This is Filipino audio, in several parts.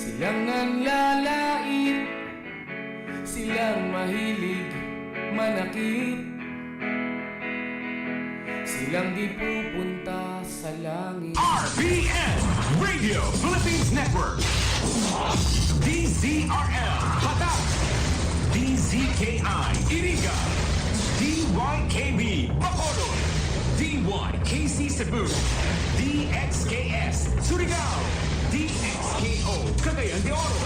Silang nanlalait, silang mahilig manakit, silang di pupunta sa langit. RBN Radio Philippines Network, DZRL Batak, DZKI Iriga, DYKB Bacolod, DYKC Cebu, DXKS Surigao, DXKO Cagayan de Oro,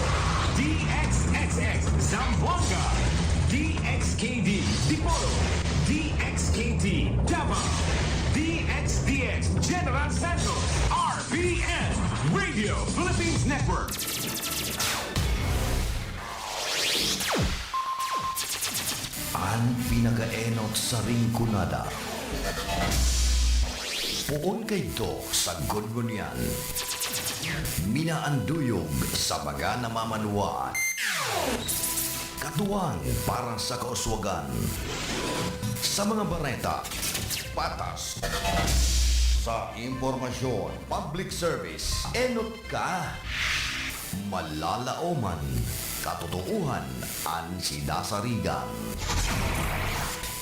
DXXX Zamboanga, DXKD Dipolo, DXKD Davao, DXDX General Santos, RBN Radio Philippines Network. Ang pinagaenot sa ringkunada. Puon kay do sa gungunyan. Minaanduyog sa mga namamanuan. Katuwang para sa kauswagan. Sa mga bareta, patas. Sa impormasyon, public service, enot ka. Malalaoman, katotohan, ang sinasarigan.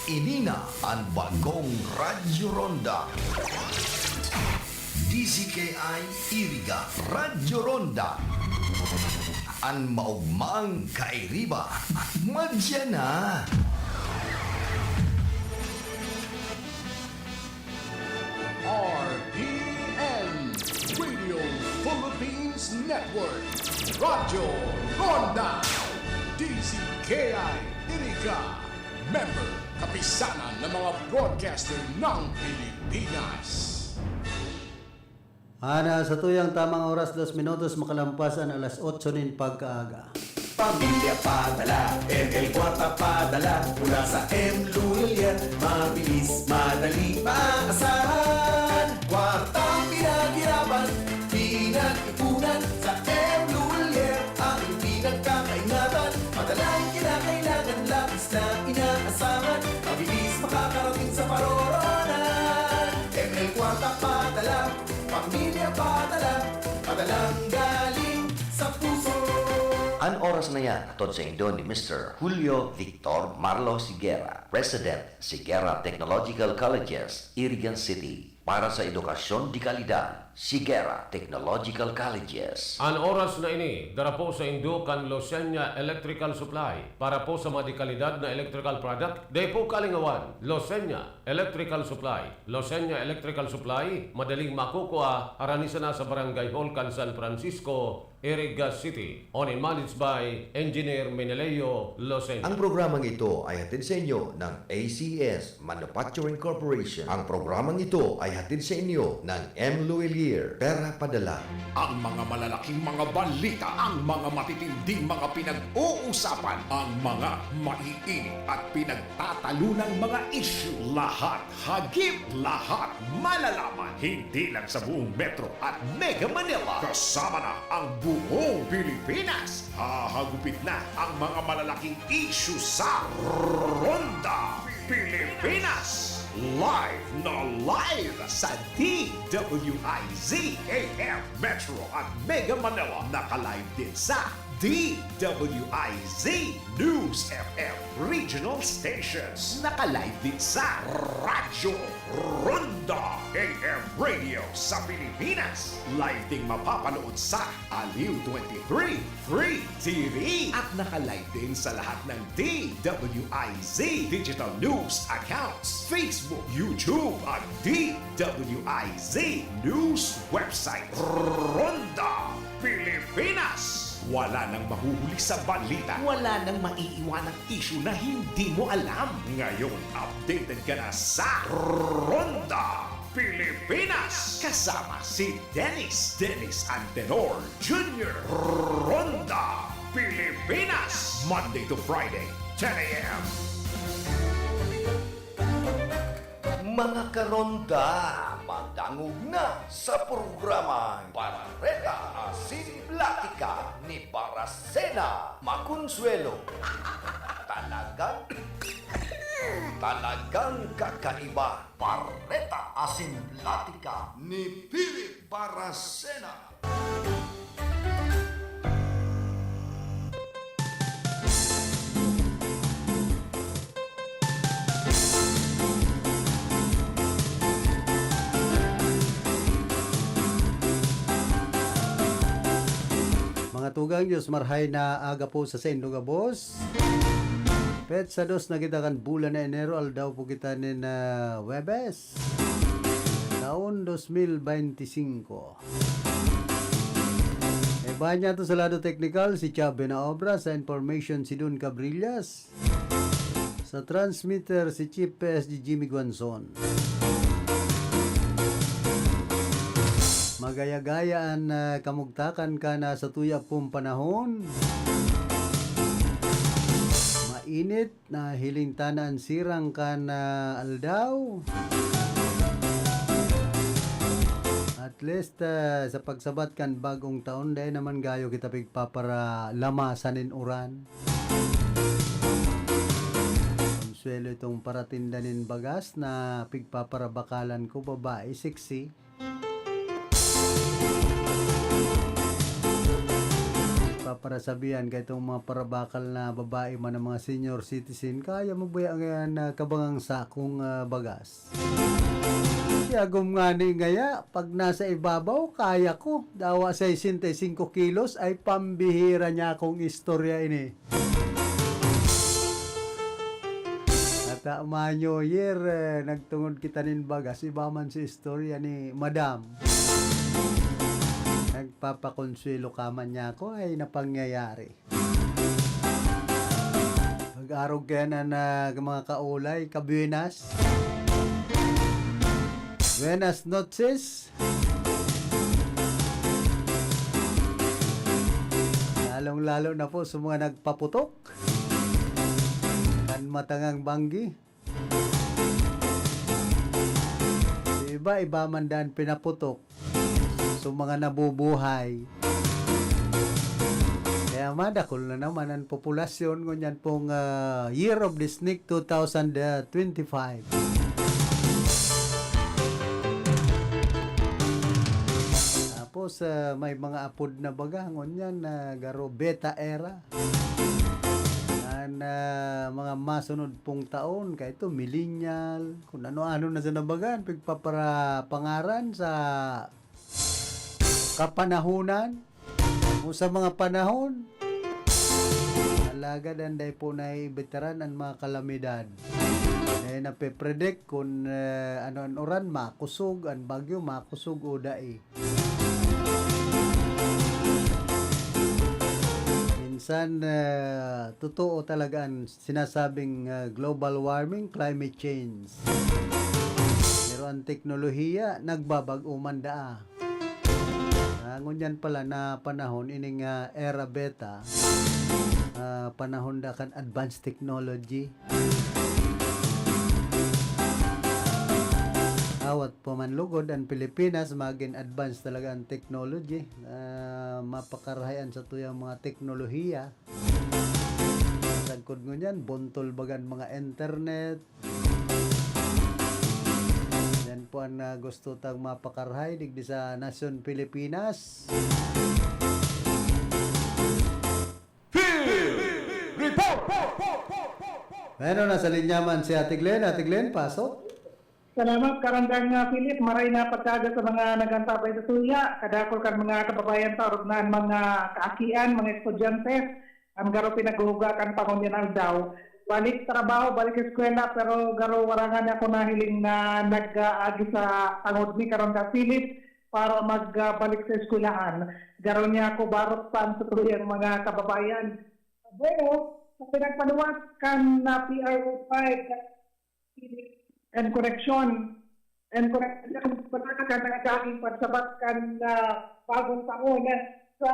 Inina ang bagong Radyo Ronda. DZKI Iriga Radyo Ronda. Ang maugmang kairiba. Madya na. RBN Radio Philippines Network, Radyo Ronda, DZKI Iriga, member kapisanan ng mga broadcaster ng Pilipinas. Ana, sa tuyang tamang oras, 2 minutos makalampasan alas 8 nin pagkaaga. Pamilya padala, ML Kwarta padala, mula sa M. Lulian, mabilis, madali, maasahan. Kwartang pinaghirapan, pinag-ipunan, sa M. Lulian, ang pinagkakaingatan. Madalang kinakailangan, labis na inaasahan, mabilis makakarating sa paroronan. ML Kwarta padala, pamilya padala, padalang galing sa puso. Ang oras na yan, atod sa indo ni Mr. Julio Victor Marlo Siguera, President, Siguera Technological Colleges, Irigan City. Para sa edukasyon di kalidad, Siguera Technological Colleges. Ang oras na ini, dara po sa indo kan Losenya Electrical Supply. Para po sa madikalidad na electrical product, day po kalingawan, Losenya Electrical Supply. Losenya Electrical Supply, madaling makukuha, aranisan na sa Barangay Hall, San Francisco, Iriga City. On and managed by Engineer Meneleo Losenya. Ang programang ito ay hatid sa inyo ng ACS Manufacturing Corporation. Ang programang ito ay hatid sa inyo ng M. Luilier, Pera Padala. Ang mga malalaking mga balita, ang mga matitinding mga pinag-uusapan, ang mga maiinit at pinagtatalunang mga issue. Lahat hagip, lahat malalaman. Hindi lang sa buong Metro at Mega Manila. Kasama na ang buong Pilipinas. Hahagupit na ang mga malalaking issue sa Ronda Pilipinas. Live na live sa DWIZ AM Metro at Mega Manila. Naka-live din sa DWIZ News FM Regional Stations. Naka-live din sa Radyo Ronda AM Radio sa Pilipinas. Live ding mapapanood sa Aliw 23 Free TV. At naka-live din sa lahat ng DWIZ Digital News accounts, Facebook, YouTube at DWIZ News website. Ronda Pilipinas. Wala nang mahuhuli sa balita. Wala nang maiiwanang issue na hindi mo alam. Ngayon, updated ka na sa Ronda Pilipinas. Kasama si Dennis Antenor Jr. Ronda Pilipinas. Monday to Friday, 10 a.m. Mga karonda, magdangog na sa programang Parareta Asimplatika ni Parasena Maconsuelo. Talagang kakaiba. Parareta Asimplatika ni Philip Parasena. katugang Diyos marhay na aga po sa Sendo Gabos. Pet sa dos na kita kan bulan na Enero aldaw po kita nin Webes. Taon 2025. Banya to sa lado technical si Chabe na obra, sa information si Don Cabrillas, sa transmitter si Chief PSG Jimmy Guanzon. Magaya-gayaan na kamugtakan ka na sa tuya pong panahon. Mainit na hilintanan sirang ka na aldaw. At least sa pagsabat kan bagong taon dahil naman gayo kita pigpapara lamasanin uran. Konsuelo itong paratindanin bagas na pigpapara bakalan ko babae sexy. Para sabihan kay itong mga parabakal na babae man ng mga senior citizen, kaya mo ba yan kabangang sakong bagas? Yagom nga ni ngaya, pag nasa ibabaw, kaya ko. Dawa 65 kilos ay pambihira niya akong istorya ini. At Manyo year, nagtungod kita nin bagas, iba man si istorya ni Madam. Nagpapakonsuelo ka man niya ako ay napangyayari. Pag-arog kaya na mga kaulay, kabuenas. Buenas noches. Lalong-lalo na po sa mga nagpaputok. Kan matangang banggi. Iba-iba man dan pinaputok. So mga nabubuhay. Kaya madakol na naman ang populasyon ngunyan pong Year of the Snake 2025. Tapos may mga apod na bagangon yan na garo beta era. Mga masunod pong taon, kaya ito millennial, kung ano-ano na sa nabagan, pagpapara pangaran sa kapanahunan o sa mga panahon. Alaga danday po na veteran ang mga kalamidad. Nape-predict kung ano ang oran, makusog, ang bagyo, makusog o dae. Minsan, totoo talaga ang sinasabing global warming, climate change. Pero ang teknolohiya, nagbabago man daa. Ngunyan pala na panahon, ining era beta, panahon da kan advanced technology. Awat pamanlugod ang Pilipinas, maging advanced talaga ang technology. Mapakarahayan sa tuyang mga teknolohiya. Sagkod ngunyan, bontol bagan mga internet. Yan po ang gusto tang mapakarahay digdi sa Nasyon Pilipinas. Meron na sa linyaman si Ate Glenn. Ate Glenn, pasok. Salamat karandang Philip, maray na pagkaga sa mga nagantabay sa tuya, kadakol kan mga kababayan sa orugnan, mga kaakian, mga estudyante, ang garo pinaghuhugakan pangunyan daw. Balik trabaho, balik eskwela, pero garo warangan ako nahiling na nag-agi sa tangod ni karon ka Philip para magbalik sa eskwelahan. Garo niya ako barot pan sa tuyang mga kababayan. Bueno, sa pinagpanuwat kan na PRO5, and correction pagkakakan ng aking pagsabat kan bagong taon sa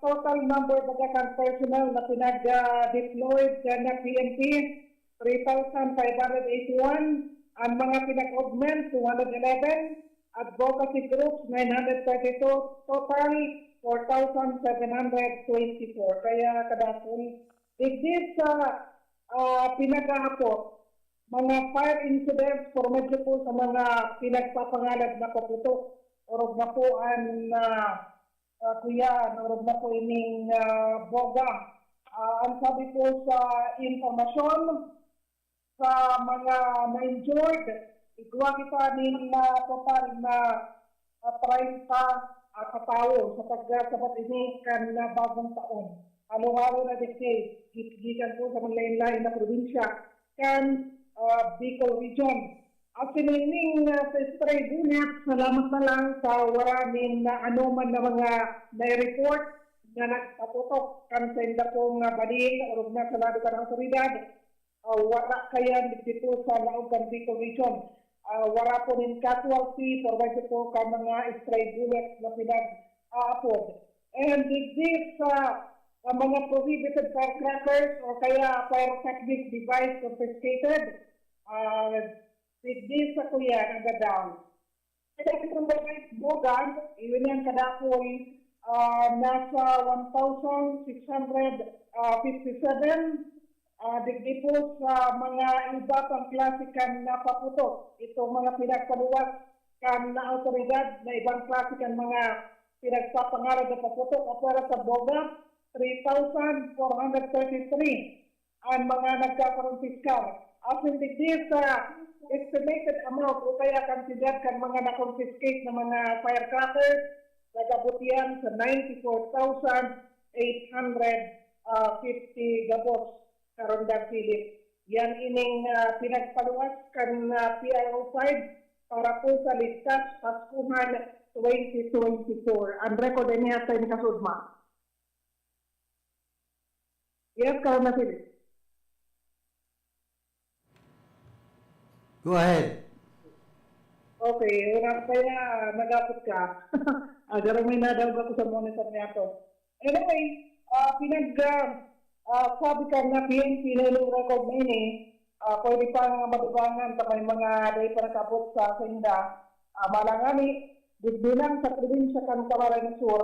total number pagkakan personnel na pinag-deployed na PNP 3,581, ang mga pinag-augment 211, advocacy groups 932, total 4,724. Kaya kadakol digit sa pinag-aapot mga fire incidents for medyo po sa mga pinagpapangalad na paputok. Orog na po ang kuya, orog na po ining boga. Ang sabi po sa informasyon sa mga na-injured, igwa kita ning total na 30 katawo sa pagkasabat ini kan na bagong taon. Halo-halo na dikay, gikan po sa mga lain-lain na probinsya kan Bicol Region. At sinining sa stray bullet, salamat na lang sa waranin na anuman na mga na-report na nagpaputok kan sa inda pong balin o na sa lado ka ng otoridad. Wala kaya dito sa laog kan Bicol Region. Wala po rin casualty, provide po ka mga stray bullets na pinag-aapod. And this mga prohibited firecrackers o kaya pyrotechnic device confiscated, this sa kuya nagadaw. Kaya itong bogan, iyon yan kadapoy nasa 1,657 digdi po sa mga iba pang klase kan na paputok. Itong mga pinagpaluwas kan na autoridad na ibang klase kan mga pinagpapangarad na paputok o para sa boga, 3,433 ang mga nagkakaroon fiskal. As in digdi sa estimated amount o kaya kantidad kan mga na-confiscate na mga firecrackers, nagabutihan sa 94,850 gabos karundang Philip. Yan ining pinagpaluwas kan PRO 5 para po sa Listas Paskuhan 2024. Ang record niya sa kasudma. Yes, Karuna Philip. Go ahead. Okay, una kaya nagapot ka. Garang may nadawag ako sa monitor niya to. Anyway, sabi ka na PNP na yung record na ini, pwede pang matubangan sa may mga day pa nakabot sa Sinda. Malangani, digbilang sa probinsya kan Camarines Sur,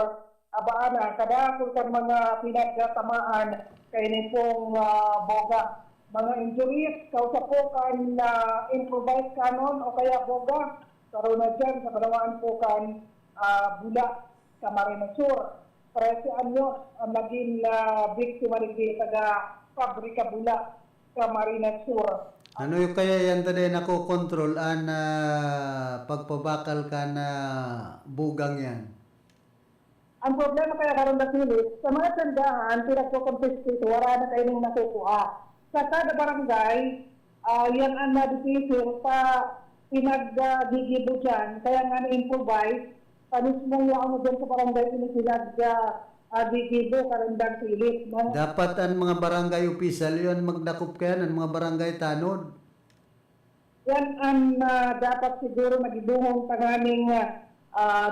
abaana, kada kan mga pinagkatamaan kay ni pong boga. Mga injuries, kausa po kan improvised cannon o kaya boga, karoon na dyan sa kalawaan po kan Bula, Camarines Sur. 13 anyos ang naging biktima rin taga Pabrika Bula, Camarines Sur. Ano yung kaya yan tadi nakokontrol ang pagpabakal ka na bugang yan? Ang problema kaya karon na Philip, sa mga tindahan, pinagpo-confiscate, wala na kayo nang nakukuha. Sa kada barangay, yan ang na-difficile pa pinag-gigibo dyan. Kaya nga na-improvise, panismong lang mo dyan sa barangay ini pinag-gigibo karandang Philip. Dapat ang mga barangay official yun magdakop kaya ng mga barangay tanod. Yan ang dapat siguro nagibuhong tanganing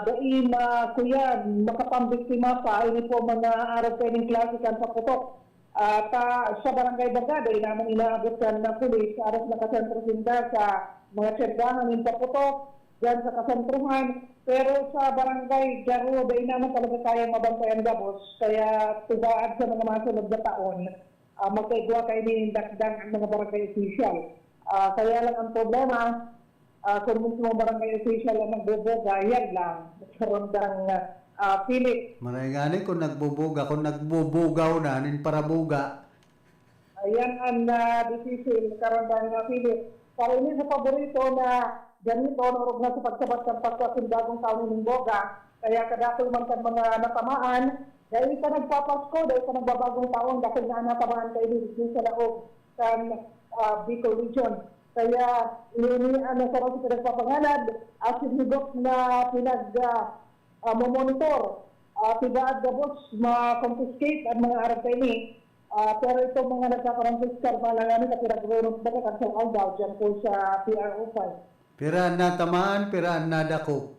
daim kuya makapambiktima sa ini po mga araw pwedeng klase kan sa putok. Sa barangay Barkada, naman inaabot kan na pulis sa aras na kasentro sinda sa mga tsendahan ng paputok, dyan sa kasentruhan. Pero sa barangay Garo, naman talaga kayang mabantayan gabos. Kaya tugaan sa mga masunod na taon, magkaigwa kayo ninindakdang ang mga barangay official. Kaya lang ang problema, kung mismo barangay official ang nagboboga, yan lang. Karundang Philip. Marangani kung nagbubugaw na, nin para buga. Ayan ang difficile karandang Philip. Para ini sa paborito na ganito, narog na sa pagsabat ng pagkasin bagong taon ng boga. Kaya kadapol man kan mga natamaan, dahil ka nagpapasko, dahil ka nagbabagong taon, dahil na natamaan kayo dito sa laog kan Bicol Region. Kaya ini sa rin sa pinagpapangalad, at sinigop na mamonitor, tibaad gabos, ma-confiscate at mga arap ini. Pero ito mga nagkakaroon fiskal, malangani na pinag-roon sa kansang aldaw dyan po sa PRO 5. Piraan na tamaan, piraan na dako.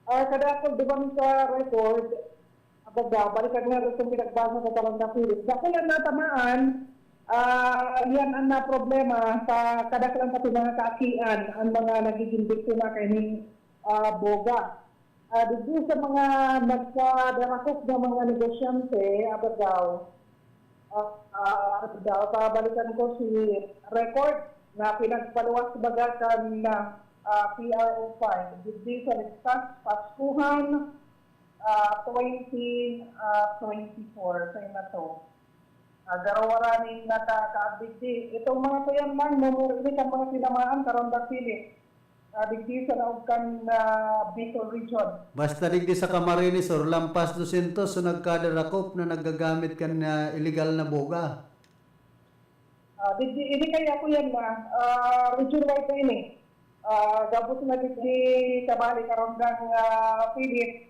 Kadakol, di ba sa record, balikan nga rin itong pinagbasa sa talang na Philip. Dakol ang natamaan, yan ang na problema sa kadakalang pati mga kaakian, ang mga nagiging biktima kay boga. Dito sa mga nagkadarakot na mga negosyante, pabalikan ko si record na pinagpaluwas bagakan na PRO 5. Dito sa Listas Paskuhan 2024 sa ina to. Garawaranin na ka-abigdi. Itong mga sayan man, ini kang mga sinamaan karon da Philip. digdi sa naog kan Bicol region. Basta digdi sa Camarines or lampas 200 so nagkadarakop na nagagamit kan na illegal na boga. Digdi ini kaya ko yan na region wide na ini. Gabos na digdi kabali karon ng Philip.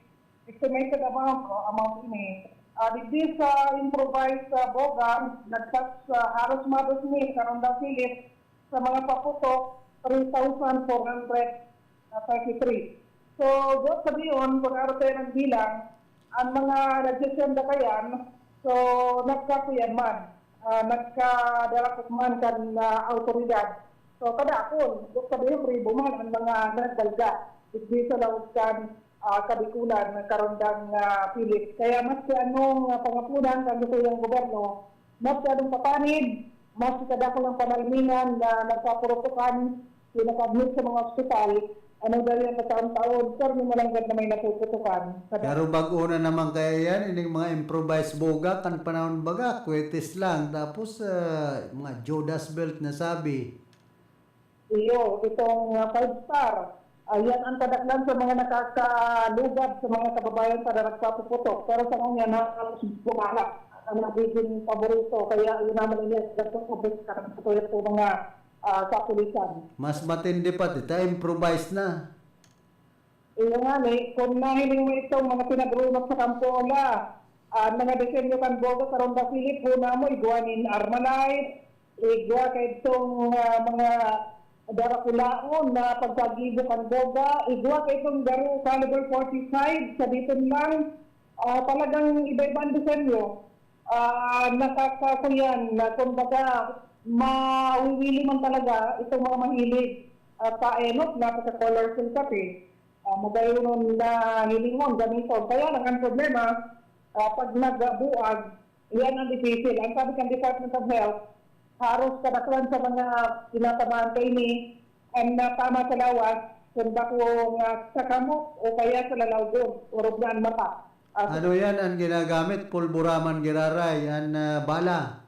Estimated amount ini. Digdi sa improvised boga, nagtas halos mados ni karon ng Philip sa mga paputok 3,433. So, doon sa diyon, kung araw tayo ng bilang, ang mga nagsisenda kayan, so, nagkakuyan man, nagkadarakot man kan autoridad. So, kadakon, doon sa diyon, ribo man ang mga nagdalga. Hindi sa laot kan kabikulan ng karondang Philip. Kaya mas anong pangapunan kan ito yung gobyerno, mas anong papanid, mas kadakon ng pamalminan na nagpapurutukan, pinaka-admit sa mga ospital, ano dahil yung taon-taon, pero may malanggad na may napuputukan. Pero bago na naman kaya yan, yung mga improvised boga, kan panahon baga, kwetes lang. Tapos, mga Judas belt na sabi. Iyo, itong 5-star. Yan ang kadaklan sa mga nakakalugad sa mga kababayan para nagpapuputok. Pero sa kanya, nakakalus bumalak ang nagiging paborito. Kaya yun naman ilis, gantong kubis kakatutuyot po mga kapulisan. Mas matindi pa, tita, improvised na. Iyo nga ni, kung nahiling mo itong mga pinagrunot sa Kampola, mga disenyo kan boga sa Ronda Philip, huna mo, iguanin Armalite, igwa kay itong mga darakulaon na pagpagibo kan boga, igwa kay itong Garo Caliber 45, sa dito lang, talagang iba-ibang disenyo. Nakakakuyan na kumbaga mawiwili man talaga itong mga mahilig paenot na pagka-colorful kape. Magayon na hilingon, ganito. Kaya lang ang problema, pag nagbuag, yan ang difícil. Ang sabi ng Department of Health, haros kadaklan sa mga tinatamaan kayo ni ang tama sa lawas, kung bako sa kamok o kaya sa lalawgon, o rugnan mata. Ano yan ang ginagamit? Pulburaman giraray, yan bala.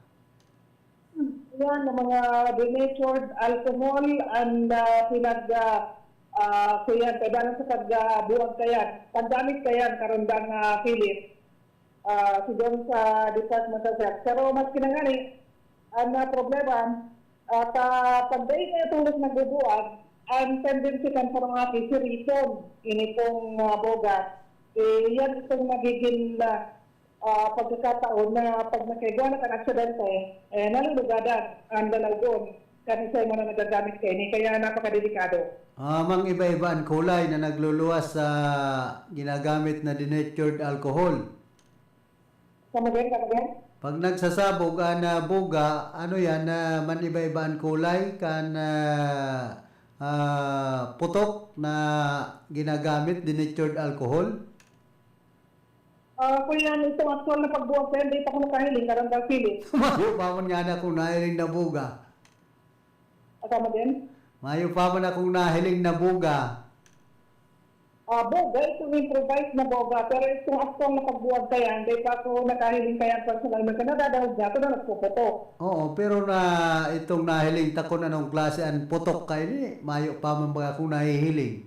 Yan, ng mga denatured alcohol and kuyan, kailangan sa pagbuwag kayan. Pagdamit kayan, karundang Philip, siguro sa Department of Health. Pero mas kinangani, ang problema, pagdaig na tulos nagbubuwag, ang tendency kan sa mga kisiriton, ini pong boga, yan itong nagiging pagkakataon na pag nakagawa na kang aksidente, nalulugadan ang dalawgon kasi sa mo na nagagamit kayo ni, kaya napakadelikado. Mang iba-iba ang kulay na nagluluwas sa ginagamit na denatured alcohol. Kamagyan? Pag nagsasabog na boga, ano yan, man iba-iba ang kulay kan putok na ginagamit denatured alcohol. Kuya, itong actual na pagbuwag kayo, hindi pa ko nakahiling, karandang Philip. Mayo pa man nga na kung nahiling na buga. Kasama din? Mayo pa man akong nahiling na buga. Boga, itong improvised na boga, pero itong actual na pagbuwag kayo, hindi pa ko nakahiling kayo personal. May kanadadahog na ito na nagpuputo. Oo, pero na itong nahiling takon anong klase ang putok kayo ni, mayo pa man ba akong nahihiling.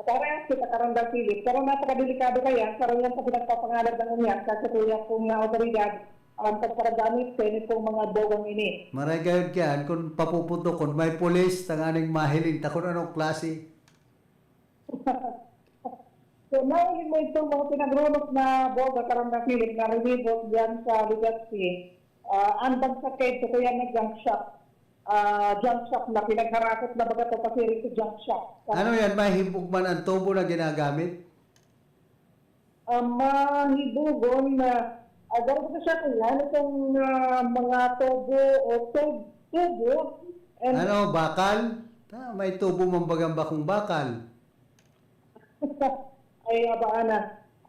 Parehas kita karandang Philip, pero napakadelikado kaya, karoon yan sa pinagpapangalad ng unyan, kasi kuya kung autoridad, ang pagparagamit sa inyo pong mga bogang ini. Maray gayod kyan, kung papuputok, kung may pulis, tanganing mahiling takon anong klase. So, nahiling mo itong mga pinagrunok na boga karandang Philip na relibot dyan sa Legazpi, ang bagsakit, so kuya nag-junk shop. Junk shop na pinagharakot na baga ito kasi rin junk shop. Ano yan, may hibog man ang tubo na ginagamit? Mahibugon na gano'n ko siya kung yan itong mga tubo o tubo. And, Ano, bakal? May tubo man bagang bakong bakal. ay abaan na.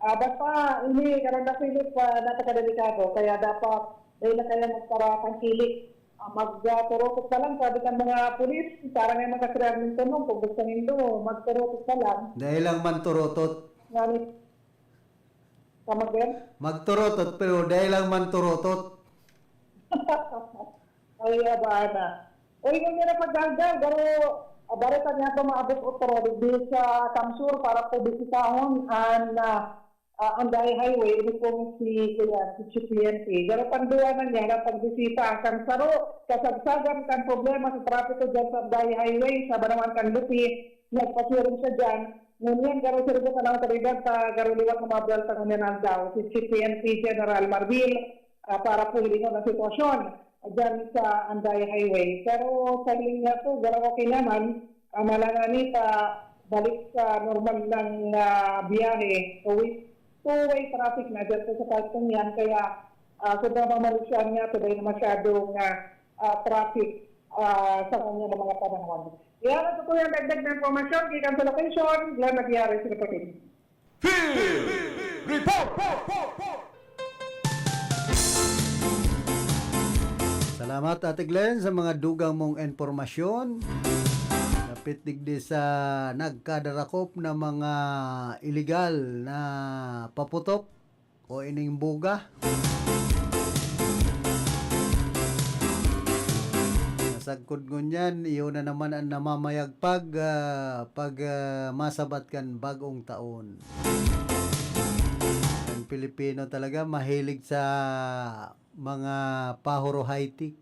Basta hindi karanda Philip napakadelikado kaya dapat dahil na kaya magpara kilik. Magturotot ka lang, sabi ng mga pulis, parang may makakrear ng tanong kung gusto nindo, magturotot ka lang. Dahil lang man turotot. Nganit, kamagyan? Magturotot, pero dahil lang man turotot. Ay, abaan na. Uy, kung nyo na pagdagdag, pero Daritan niya ito maabot otorodid di sa Kamsur para po bisitahon ang Dahi Highway, ini pong si Chief PNP. Daritan duwa na niya na pagbisita kan saro, kasagsagan kan problema sa trapiko dyan sa Dahi Highway, sa Banawan kan Lupi, nagpasirin siya dyan. Ngunyan, garo sirgo ka lang talidad sa garo liwat na mabral sa kanyan daw, si Chief PNP General Marbil, para po hilingon ang sitwasyon dyan sa Anday Highway. Pero sa linya po, garaw okay naman, malanganit balik sa normal ng biyahe. So, two-way traffic na dyan po sa kastong yan. Kaya sobrang mamalusyan niya, today na masyadong traffic sa kanya ng mga panahon. Yan, ito po yung dagdag na informasyon. Kikan sa location, Glenn Nagyari, Sinapatin. Salamat Ate Glenn sa mga dugang mong informasyon. Napit digdi sa nagkadarakop na mga illegal na paputok o ining buga. Nasagkod ngunyan, iyon na naman ang namamayagpag pag masabat kan bagong taon. Ang Pilipino talaga mahilig sa mga pahuro high-tech.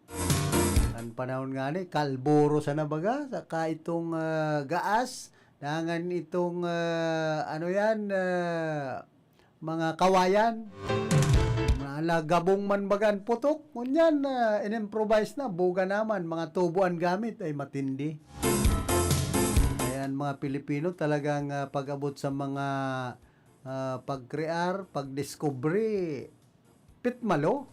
Ang panahon nga ni, kalboro sa nabaga, saka itong gaas, dangan itong mga kawayan. Gabong man bagan putok, ngunyan, in-improvise na, buga naman, mga tubuan gamit ay matindi. Ayan, mga Pilipino talagang pag-abot sa mga pag-crear, pag-discovery, pitmalo.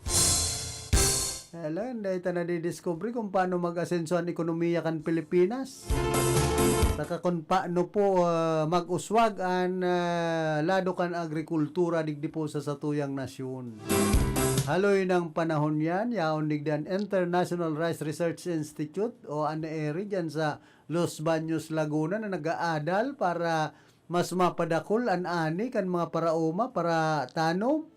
Alam, dahil na di-discovery kung paano mag-asenso ang ekonomiya kan Pilipinas. Saka kung paano po mag-uswag ang lado kan agrikultura digdi po sa satuyang nasyon. Haloy ng panahon yan, yaon digdan International Rice Research Institute o ANERI dyan sa Los Baños, Laguna na nag-aadal para mas mapadakol ang ani kan mga parauma para tanom.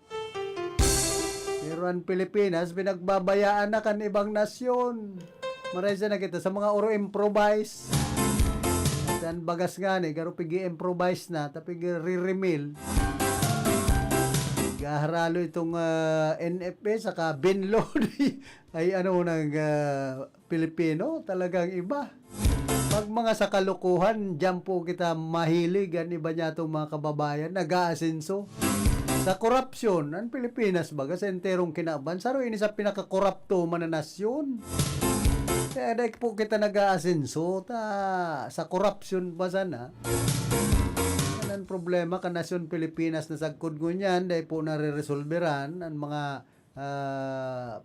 Pero ang Pilipinas, pinagbabayaan na kan ibang nasyon. Maraysa na kita sa mga oro improvise. At ang bagas nga ni, garo pigi improvise na, tapi re-remil. Gaharalo itong NFA, saka Binlo, ay ng Pilipino, talagang iba. Pag mga sa kalukuhan, dyan po kita mahilig, ang iba niya itong mga kababayan, nag-aasenso. Sa korupsyon, ang Pilipinas baga sa enterong kinaban, saro ini sa pinakakorupto man na nasyon. Kaya dahil po kita nag-aasenso, sa korupsyon ba sana? Yan ang problema ka nasyon Pilipinas na sagkod ngunyan, dahil po nare-resolveran ang mga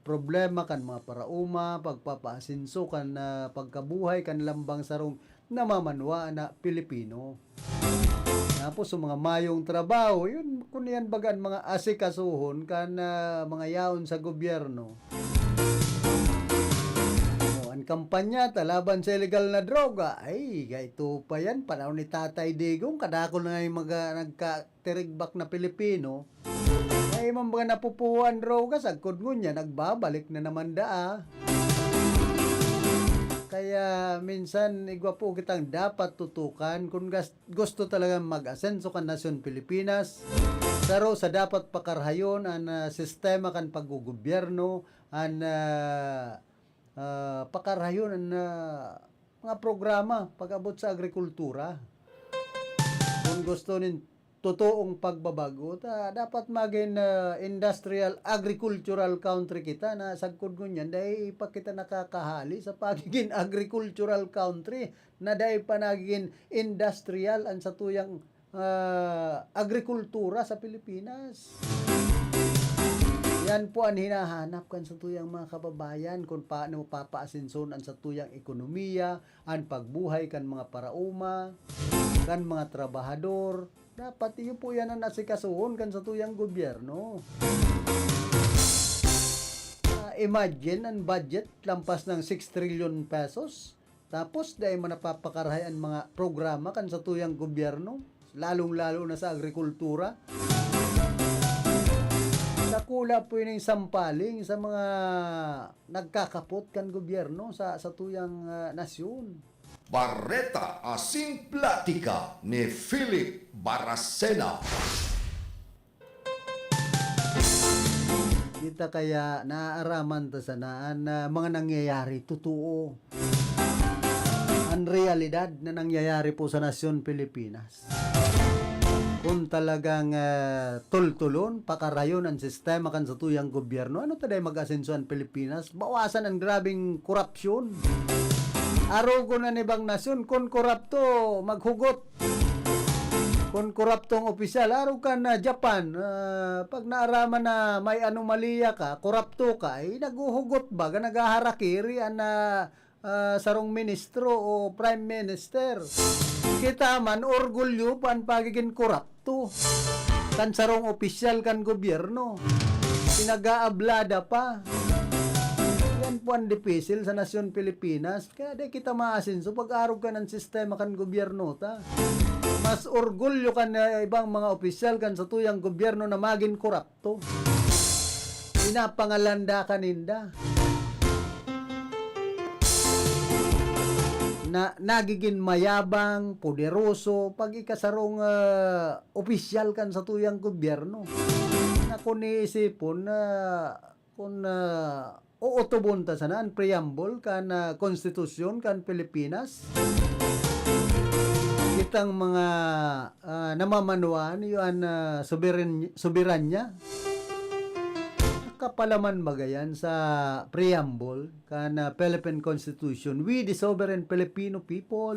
problema kan mga parauma, pagpapaasenso kan pagkabuhay kan lambang sarong namamanwa na Pilipino. Tapos sa mga mayong trabaho, yun kung yan bagan mga asikasuhon kan mga yaon sa gobyerno. Ang kampanya talaban sa illegal na droga, ay gaito pa yan, panahon ni Tatay Digong, kadakol na yung mga nagka-tirigbak na Pilipino, ay mga napupuan droga, sagkod ngunya, nagbabalik na naman daa. Kaya minsan igwa po kitang dapat tutukan kung gusto talaga mag-asenso kan nasyon Pilipinas. Saro sa dapat pakarhayon ang sistema kan paggugobyerno, ang pakarhayon ang mga programa pag-abot sa agrikultura. Kung gusto nin totoong pagbabago, dapat maging industrial agricultural country kita na sagkod ngunyan dahil pa kita nakakahali sa pagiging agricultural country na dahil pa naging industrial ang satuyang agrikultura sa Pilipinas. Yan po ang hinahanap kan sa tuyang mga kababayan kung paano papaasinson ang sa tuyang ekonomiya, ang pagbuhay kan mga parauma, kan mga trabahador. Dapat iyo po yan ang nasikasuhon kan sa tuyang gobyerno. Imagine ang budget lampas ng 6 trillion pesos. Tapos dahil manapapakarahay ang mga programa kan sa tuyang gobyerno, lalong-lalo na sa agrikultura. Nakula po yun yung sampaling sa mga nagkakapot kan gobyerno sa tuyang nasyon. Barreta Asing Platika ni Philip Baracena. Kita kaya naaaraman ta sanaan na mga nangyayari totoo. Ang realidad na nangyayari po sa nasyon Pilipinas. Kung talagang tultulon, pakarayon ang sistema kan sa tuyang gobyerno, ano taday mag-asenso ang Pilipinas? Bawasan ang grabing korupsyon. Araw ko na ibang nasyon, kung korupto, maghugot. Kung koruptong opisyal, araw ka na Japan, pag naaraman na may anomalya ka, korupto ka, naguhugot ba? Nagaharakiri sarong ministro o prime minister. Kita man, orgulyo pa ang pagiging korupto. Kan sarong opisyal kan gobyerno. Pinag-aablada pa. Yan po ang dipisil sa nasyon Pilipinas. Kaya di kita maasinso pag-araw ka ng sistema kan gobyerno ta. Mas orgulyo kan na ibang mga opisyal kan sa tuyang gobyerno na maging korupto. Pinapangalanda kaninda. Na nagiging mayabang, poderoso, pag ikasarong opisyal kan sa tuyang gobyerno. Na kung iisipon na kung uutubon ta sana ang preamble kan konstitusyon kan Pilipinas. Kitang mga namamanuan yung soberanya. Kapalaman bagayan sa preamble kan Philippine Constitution, we the sovereign Filipino people.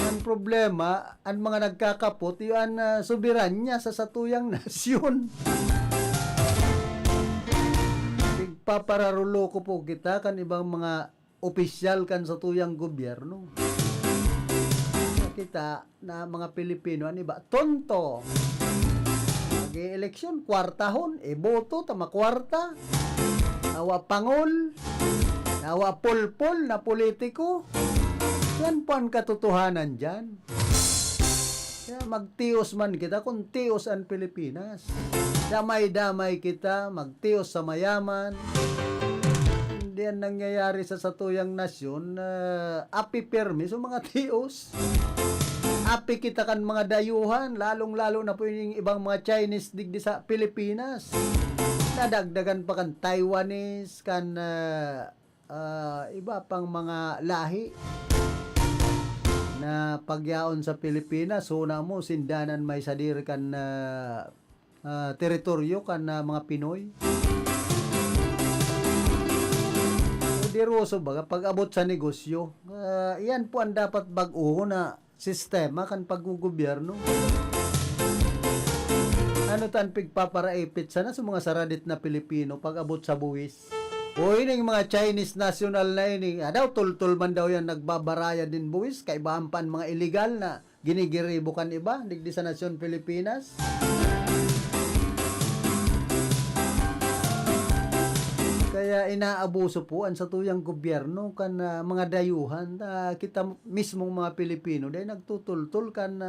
Ang problema, ang mga nagkakapot yung soberanya sa satuyang nasyon. Pagpapararulo ko po kita kan ibang mga opisyal kan sa tuyang gobyerno. Kita na mga Pilipino, ano ba? Tonto. Eleksyon, kwartahon, boto, tama kwarta, nawa pangol, nawa pulpol na politiko. Yan po ang katotohanan dyan. Kaya magtios man kita kung tios ang Pilipinas. Damay-damay kita, magtios sa mayaman. Hindi yan nangyayari sa satuyang nasyon, api permi sa mga tios. Api kita kan mga dayuhan, lalong-lalo na po yung ibang mga Chinese digdi sa Pilipinas. Nadagdagan pa kan Taiwanese, kan iba pang mga lahi na pagyaon sa Pilipinas. Una mo, sindanan may sadir kan teritoryo kan mga Pinoy. Diroso baga, pag abot sa negosyo, yan po ang dapat bago na sistema kan paggugobyerno. Ano tan pigpaparaipit sana sa mga saradit na Pilipino pag abot sa buwis. O ining mga Chinese national na ini, daw tultul man daw yan nagbabaraya din buwis kay bahampan mga illegal na ginigiribo kan iba digdi sa nasyon Pilipinas. Kaya inaabuso po ang sa tuyang gobyerno kan mga dayuhan. Kita mismong mga Pilipino dahil nagtutultul kan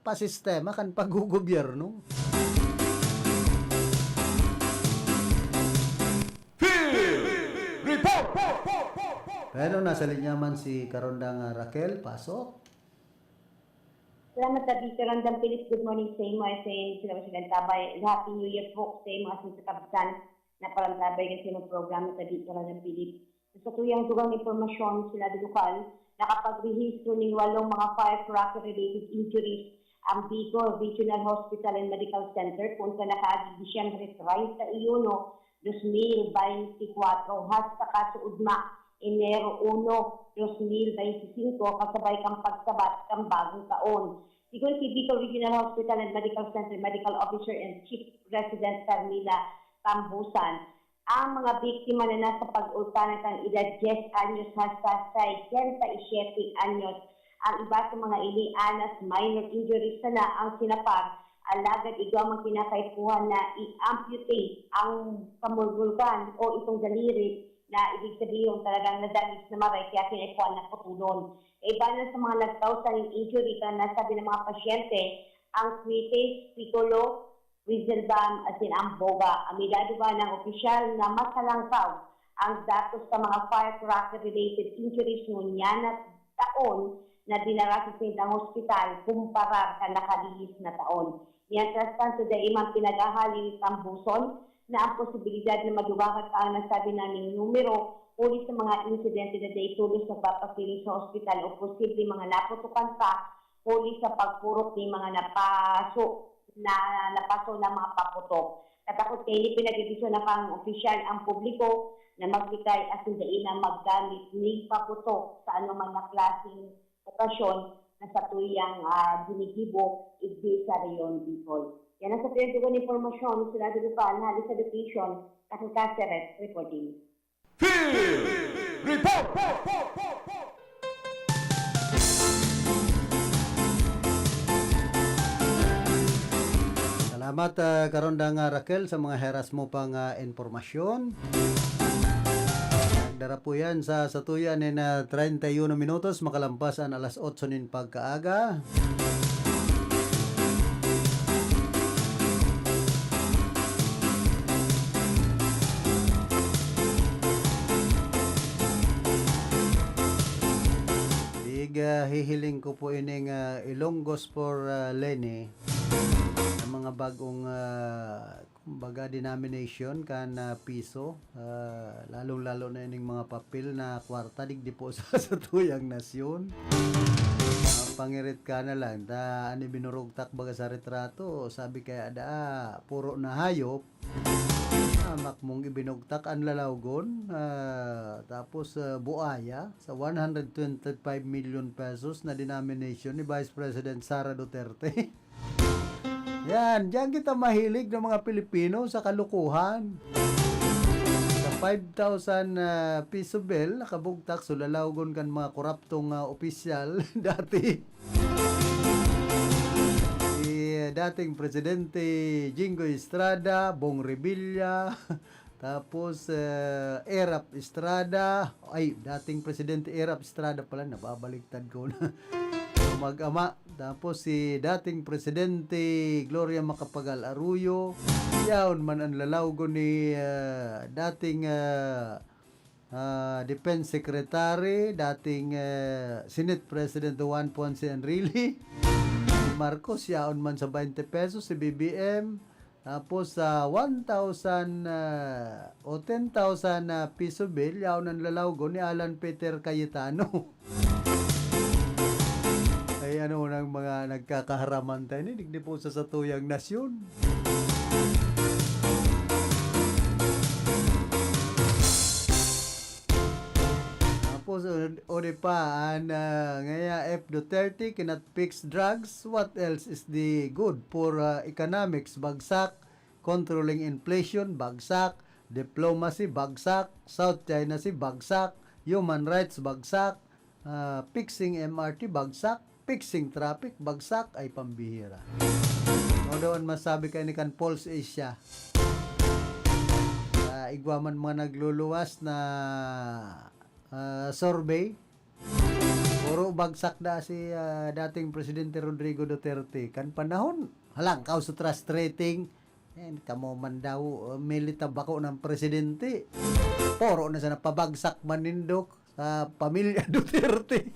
pasistema kan paggugobyerno. Pero nasa linya man si Karondang Raquel, pasok. Salamat sa Dito Randang Philip. Good morning sa imo. Sa sila ko silang tabay. Happy New Year po sa imo asin sa kapitan na parang tabay kasi ng programa sa Dito Randang Philip. Sa tuyang tugang informasyon sila di lokal, nakapag-rehistro ng 8 mga firecracker-related injuries ang Bicol Regional Hospital and Medical Center punta na kaagig Disyembre 30 2024 hasta kasuudma Enero 1, 2025 kasabay kang pagsabat kang bagong taon. Sigun si Bicol Regional Hospital and Medical Center Medical Officer and Chief Resident Carmila Tambusan, ang mga biktima na nasa pag-ultanan ng edad 10 anyos hasta 67 anyos. Ang iba sa mga ilianas minor injuries na ang sinapag, alagad igaw ang kinakaipuhan na i-amputate ang kamulgulkan o itong daliri na ibig sabihin talagang nadalis na maray kaya kinaipuhan na putulon. Iba na sa mga nagtausan ng injury ka nasabi ng mga pasyente, ang sweeties, piccolo, Rizalbam at ang boga. Amidado ba ng opisyal na masalangkaw ang datos sa mga firecracker-related injuries ngunya na taon na dinara sa Sindang Hospital kumpara sa nakalihis na taon. Yan trastan sa daimang pinagahali tambuson na ang posibilidad na maduwakat ang nasabi naming numero uli sa mga insidente na daitulos sa papapiling sa ospital o posible mga naputukan pa uli sa pagpurot ng mga napaso na mga paputok. Katakot kayo ni pinag-ibisyon na kang opisyal ang publiko na magbigay at hindi na maggamit ni paputok sa anumang na klaseng okasyon na sa tuyang dinigibo igdi sa Rayon Bicol. Yan ang sa pinag ng informasyon ng Senado Lokal na Halis Education, Kakang Cáceres, reporting. Salamat karondang Raquel sa mga heras mo pang informasyon. Dara po yan sa satuyan na 31 minutos makalampas ang alas 8 nin pagkaaga. Hihiling ko po ining Ilonggos for Lene ang mga bagong kumbaga denomination kan piso, lalong-lalo na ining mga papel na kwarta digdi po sa tuyang nasyon. Pangirit ka na lang ta ani binurugtak baga sa retrato, sabi kaya ada puro na hayop. Amak mong ibinugtak ang lalawgon, tapos buaya sa 125 million pesos na denomination ni Vice President Sara Duterte. Yan, diyan kita mahilig ng mga Pilipino sa kalukuhan. Sa 5,000 piso bill, nakabugtak, so lalawgon kan mga koraptong opisyal dati. Dating Presidente Jingo Estrada, Bong Revilla, tapos Erap Estrada, ay dating Presidente Erap Estrada pala, nababaliktad ko na mag-ama, tapos si dating Presidente Gloria Macapagal Arroyo, yaon man ang lalawgo ni dating Defense Secretary, dating Senate President Juan Ponce Enrile, Marcos, yaon man sa 20 pesos si BBM, tapos sa 1,000 o 10,000 piso bill, yaon ang lalawgo ni Alan Peter Cayetano. Ay ano ng mga nagkakaharaman tayo ni digdi po sa satuyang nasyon. O di pa ngaya F. Duterte cannot fix drugs. What else is the good for economics? Bagsak. Controlling inflation, bagsak. Diplomacy, bagsak. South China Sea, bagsak. Human rights, bagsak. Fixing MRT, bagsak. Fixing traffic, bagsak. Ay pambihira. O doon masabi kayo ni kan Pulse Asia. Igwaman mga nagluluwas na survey, puro bagsak na si dating Presidente Rodrigo Duterte kan panahon halang kaw sa trust rating kamo man daw milita bako ng presidente, puro na sa napabagsak manindok sa pamilya Duterte.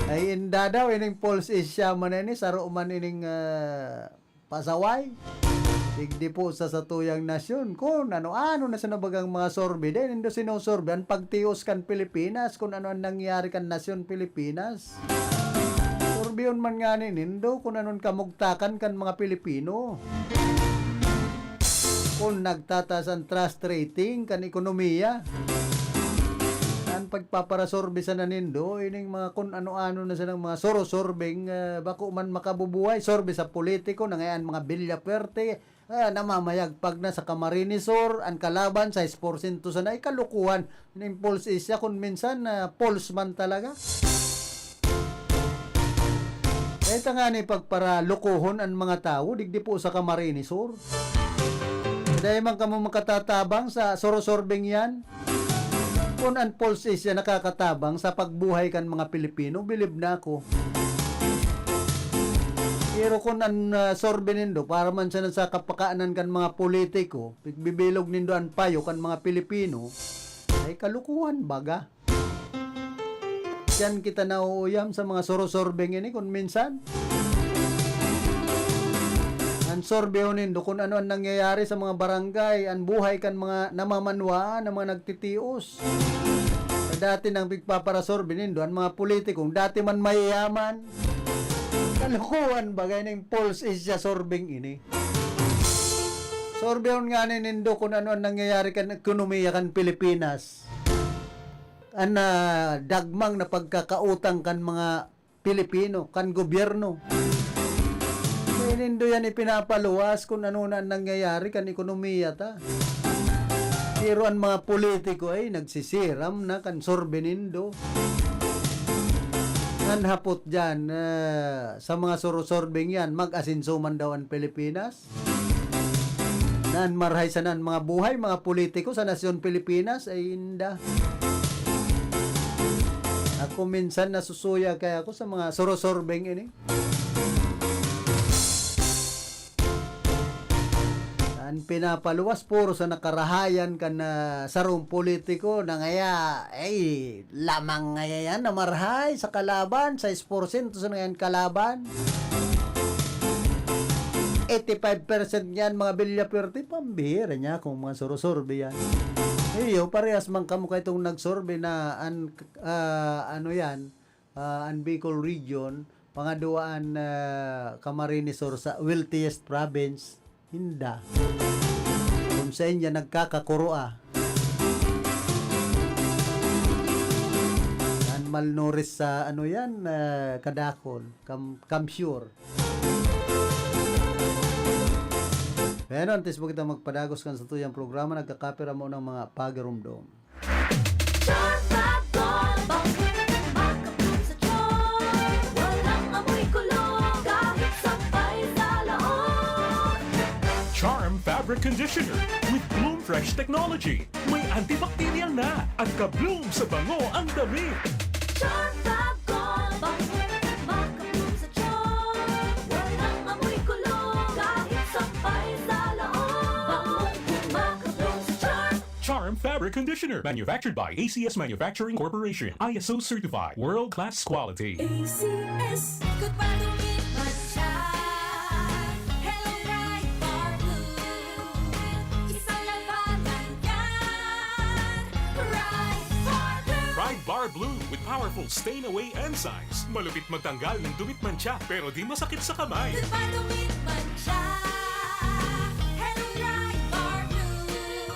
Ay inda daw ining Pulse Asia man ini saro man ining pasaway digdi po sa satuyang nasyon kung ano-ano na sa nabagang mga sorbe din indo sinusorbe ang pagtios kan Pilipinas kung ano ang nangyari kan nasyon Pilipinas. Sorbeon man nga nindo kung anon kamugtakan kan mga Pilipino, kung nagtataas ang trust rating kan ekonomiya, ang pagpaparasorbe sa nanindo ining mga kung ano-ano na sa mga soro-sorbeng bako man makabubuhay, sorbe sa politiko na ngayon mga Villa Fuerte, namamayagpag na sa Camarines Sur, ang kalaban sa 6% sa na ikalukuhan ng Pulse Asia kung minsan pulse man talaga. Kahit nga ni pagpara lukuhon ang mga tao digdi po sa Camarines Sur. Dahil man kamo makatatabang sa sorosorbeng yan. Kung ang Pulse Asia nakakatabang sa pagbuhay kan mga Pilipino, bilib na ako. Pero kung sorbe nindo, para man sa kapakaanan kan mga politiko, bibilog nindo ang payo kan mga Pilipino, ay kalukuhan baga. Yan kita nauuyam sa mga sorosorbeng ini kung minsan. Ang sorbeho nindo kung ano ang nangyayari sa mga barangay, ang buhay kan mga namamanwaan, ang mga nagtitios. Dati nang pagpaparasorbe nindo, ang mga politikong dati man mayayaman. Kalukuhan bagay ng Pulse Asia sorbing ini. Sorbehon nga nindo kung ano ang nangyayari kan ekonomiya kan Pilipinas. Ang dagmang na pagkakautang kan mga Pilipino, kan gobyerno. Nindo yan ipinapaluwas kung ano na nangyayari kan ekonomiya ta. Pero ang mga politiko ay nagsisiram na kan sorbe nindo. Nanhapot dyan sa mga sorosorbing yan, mag-asinso man daw ang Pilipinas. Nan marhay sa nan mga buhay, mga politiko sa nasyon Pilipinas ay inda. Ako minsan nasusuya kaya ako sa mga sorosorbing ini. Ang pinapaluwas puro sa nakarahayan kan sarong politiko na ngaya ay lamang ngaya yan na marhay sa kalaban sa 6% sa ngayon kalaban 85% yan mga bilyaperte pambihira niya kung mga sorosorbe yan iyo parehas man kamo kay itong nagsorbe na ano yan ang Bicol region pangaduaan Camarines Sur sa wealthiest province hinda. Kung sa inyo nagkakakuroa. Yan malnourished sa ano yan, kadakol, kamsure. Pero antes mo kita magpadagos kan sa tuyang programa, nagkakapira mo ng mga pagarumdom. Charm Fabric Conditioner with Bloom Fresh Technology. May antibacterial na at ka-bloom sa bango ang damit. Charm Fab Gold, makabloom sa charm. Walang amoy kulong, kahit sampay sa laon. Makabloom sa charm. Charm Fabric Conditioner, manufactured by ACS Manufacturing Corporation. ISO certified, world-class quality. ACS, good pa dumit matcha. Hello Bright Bar Blue, isang labanan yan. Bright Bar Blue. Pride Bar Blue with powerful stain-away enzymes. Malupit magtanggal ng dumit mancha pero di masakit sa kamay. Good pa dumit matcha. Hello Bright Bar Blue,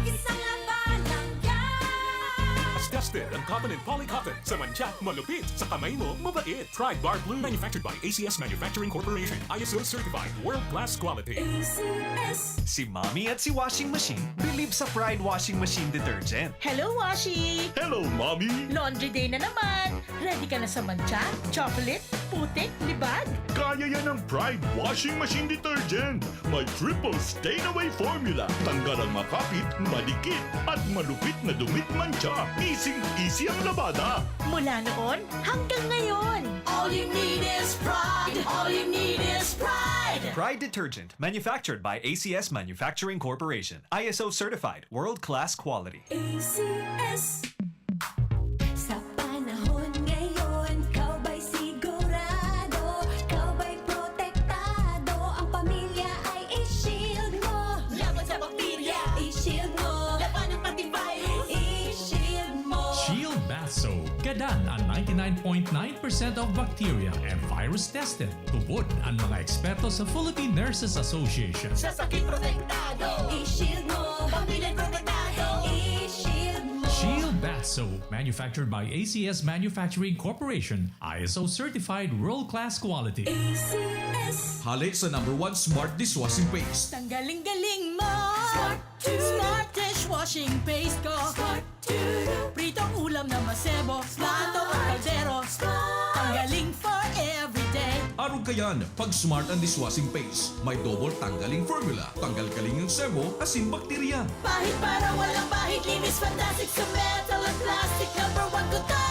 isang labanan yan. As tested ang cotton and polycotton. Sa mancha, malupit. Sa kamay mo, mabait. Pride Bar Blue, manufactured by ACS Manufacturing Corporation. ISO certified, world-class quality. ACS. Si Mommy at si Washing Machine believe sa Pride Washing Machine Detergent. Hello, Washi! Hello, Mommy! Laundry day na naman! Ready ka na sa mancha, chocolate, putik, libag? Kaya yan ang Pride Washing Machine Detergent. May triple stain-away formula. Tanggal ang makapit, madikit, at malupit na dumit mancha. Easy ang labada. Mula noon hanggang ngayon. All you need is pride. All you need is pride. Pride Detergent, manufactured by ACS Manufacturing Corporation. ISO certified, world-class quality. ACS. Sa panahon ngayon, kau ba'y sigurado? Kau ba'y protektado? Ang pamilya ay i-shield mo. Laban sa bakterya, i-shield mo. Laban ng pati virus, i-shield mo. Shield Bath Soap. Gadan ang 99.9% of bacteria and virus tested. Tubod ang mga eksperto sa Philippine Nurses Association. Sa sakit protektado, i-shield mo. Pamilya protektado, i-shield mo. Shield Bath Soap, manufactured by ACS Manufacturing Corporation, ISO certified world-class quality. ACS. Halik sa #1 Smart Dishwashing Paste. Tanggaling-galing mo! Smart to. Smart dishwashing paste ko! Smart to. Pritong ulam na masebo, plato at kaldero. Tanggaling for everyday. Arog kayan, pag Smart ang Dishwashing Paste, may double tanggaling formula. Tanggal kaling yung sebo, asin bakterya. Pahit para walang bahid, linis fantastic sa metal at plastic. #1 ko to!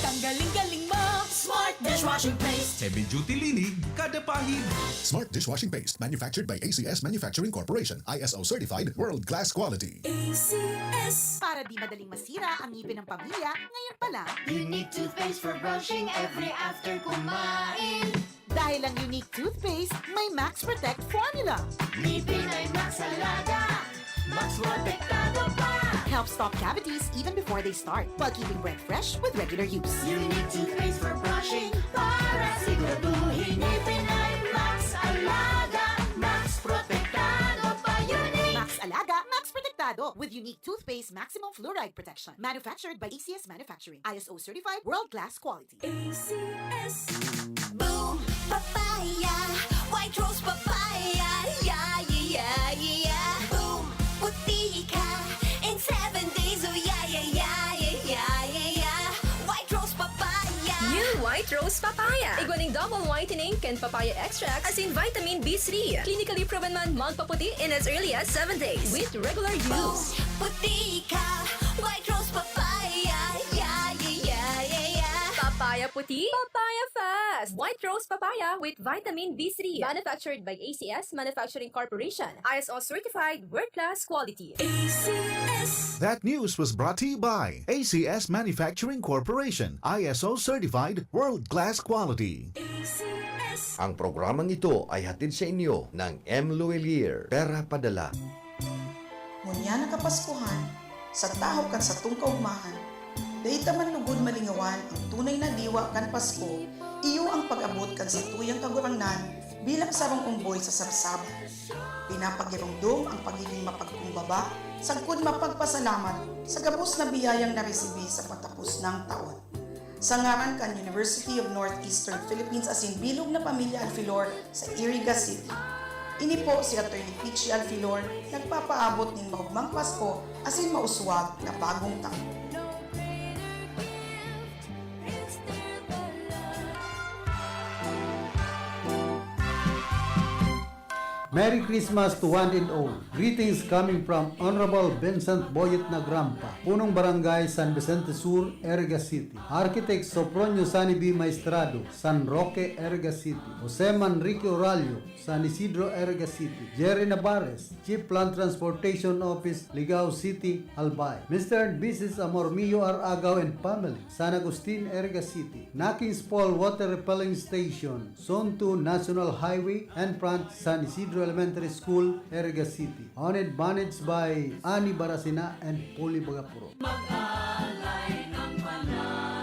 Tanggaling-galing mo! Smart dishwashing paste. Heavy duty linig kada pahid. Smart dishwashing paste, manufactured by ACS Manufacturing Corporation, ISO certified, world-class quality. ACS. Para di madaling masira ang ngipin ng pamilya, ngayon pa lang. Unique toothpaste for brushing every after kumain. Dahil ang unique toothpaste, may Max Protect formula. Ngipin ay Max Alaga, Max Protektado pa. Helps stop cavities even before they start, while keeping breath fresh with regular use. Unique toothpaste for brushing para siguraduhin ngipin ay Max Alaga, Max Protektado pa. Unique Max Alaga, Max Protectado with unique toothpaste maximum fluoride protection. Manufactured by ACS Manufacturing. ISO certified world-class quality. ACS. Boom, papaya, white rose papaya, yeah, yeah, yeah. Boom, puti ka in 7 days, oh yeah, yeah, yeah, yeah, yeah, yeah. White rose papaya. New White Rose Papaya. Iguaning double whitening and papaya extracts as in vitamin B3. Clinically proven man magpaputi in as early as 7 days with regular use. Puti ka, white rose papaya, yeah, yeah, yeah, yeah, yeah. Papaya puti, papaya fast. White Rose Papaya with vitamin B3. Manufactured by ACS Manufacturing Corporation. ISO certified world-class quality. ACS. That news was brought to you by ACS Manufacturing Corporation, ISO certified, world-class quality. ACS. Ang programang ito ay hatid sa inyo ng M. Luelier, Pera Padala. Ngunya nakapaskuhan, sa taho kan sa tungkaugmahan, dayta man lugod malingawan ang tunay na diwa kan Pasko, iyo ang pag-abot kan sa tuyang kagurangnan bilang sarong umboy sa sabsab. Pinapagyarungdong ang pagiging mapagkumbaba, sagkod mapagpasalamat sa gabos na biyayang naresibi sa patapos ng taon. Sa ngaran kan University of Northeastern Philippines asin bilog na pamilya Alfilor sa Iriga City. Ini po si Atty. Pichi Alfilor nagpapaabot ng maugmang Pasko asin mauswag na bagong taon. Merry Christmas to one and all. Greetings coming from Honorable Vincent Boyet Nagrampa, Punong Barangay San Vicente Sur, Erga City. Architect Sopronio Sani B. Maestrado, San Roque, Erga City. Jose Manrique Oralio, San Isidro, Erga City. Jerry Navarez, Chief Plant Transportation Office, Ligao City, Albay. Mr. and Mrs. Amormillo R. Agaw and family, San Agustin, Erga City. Nakings Fall Water Repelling Station, Zone 2 National Highway, and front San Isidro Elementary School, Erga City. Owned managed by Ani Barasina and Poli Bagapuro. Mag-alay ng panalangin.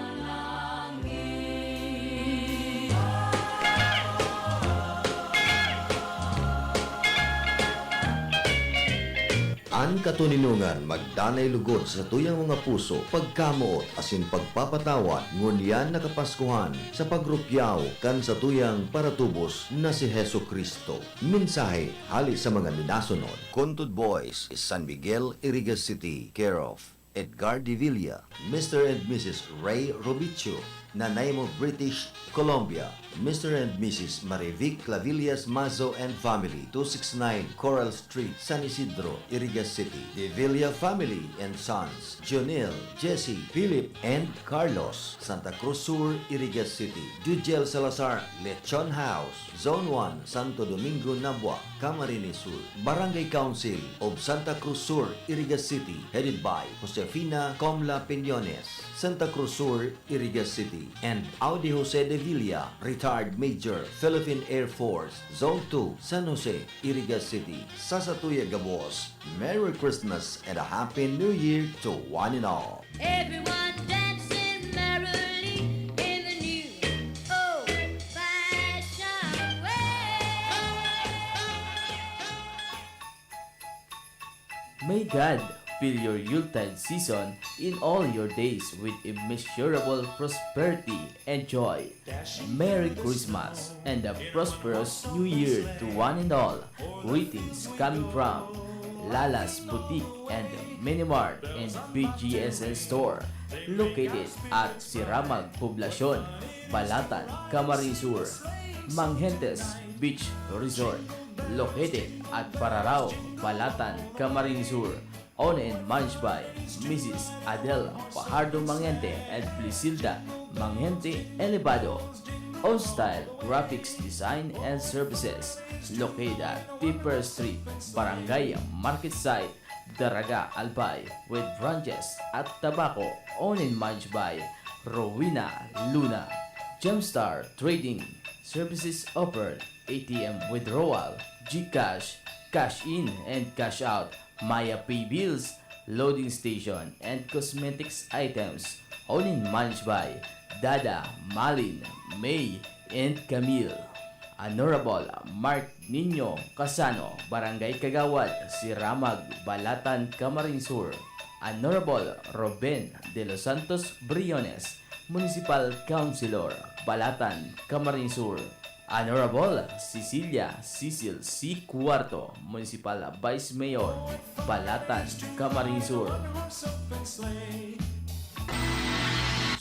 Ang katuninungan magdanay lugod sa tuyang mga puso, pagkamuot asin pagpapatawad ngunyan nakapaskuhan sa pagrupyaw kan sa tuyang paratubos na si Heso Kristo. Mensahe hali sa mga minasunod. Contud Boys, San Miguel, Iriga City, care of Edgar De Villa, Mr. and Mrs. Ray Robicho, Nanay mo British Columbia, Mr. and Mrs. Marivic Clavillas Mazo and family, 269 Coral Street, San Isidro, Iriga City. De Villa family and sons, Jonel, Jesse, Philip, and Carlos, Santa Cruz Sur, Iriga City. Jujel Salazar, Lechon House, Zone 1, Santo Domingo, Nabua, Camarines Sur. Barangay Council of Santa Cruz Sur, Iriga City, headed by Josefina Comla Piñones, Santa Cruz Sur, Iriga City. And Audi Jose De Villa, retired Major, Philippine Air Force, Zone 2, San Jose, Iriga City. Sasatuya Gabos, Merry Christmas and a Happy New Year to one and all. Everyone dancing merrily in the new old-fashioned way. May God fill your Yuletide season in all your days with immeasurable prosperity and joy. Merry Christmas and a prosperous New Year to one and all. Greetings coming from Lala's Boutique and Minimart and BGSN Store located at Siramag Poblacion, Balatan, Camarines Sur, Manghentes Beach Resort. located at Pararao, Balatan, Camarines Sur. Owned and managed by Mrs. Adele Fajardo Mangente and Blisilda Mangente Elevado. On Style Graphics Design and Services, located at Tipper Street, Barangay Market Site, Daraga, Albay, with branches at Tabaco. Owned and managed by Rowena Luna. Gemstar Trading Services offered ATM withdrawal, GCash, cash in and cash out, Maya Pay Bills, loading station, and cosmetics items. Owned and managed by Dada, Malin, May, and Camille. Honorable Mark Nino Casano, Barangay Kagawad, Siramag, Balatan, Camarines Sur. Honorable Ruben de los Santos Briones, Municipal Councilor, Balatan, Camarines Sur. Honorable Cecilia Cecil C. Cuarto, Municipal Vice Mayor, Balatan, Camarines Sur.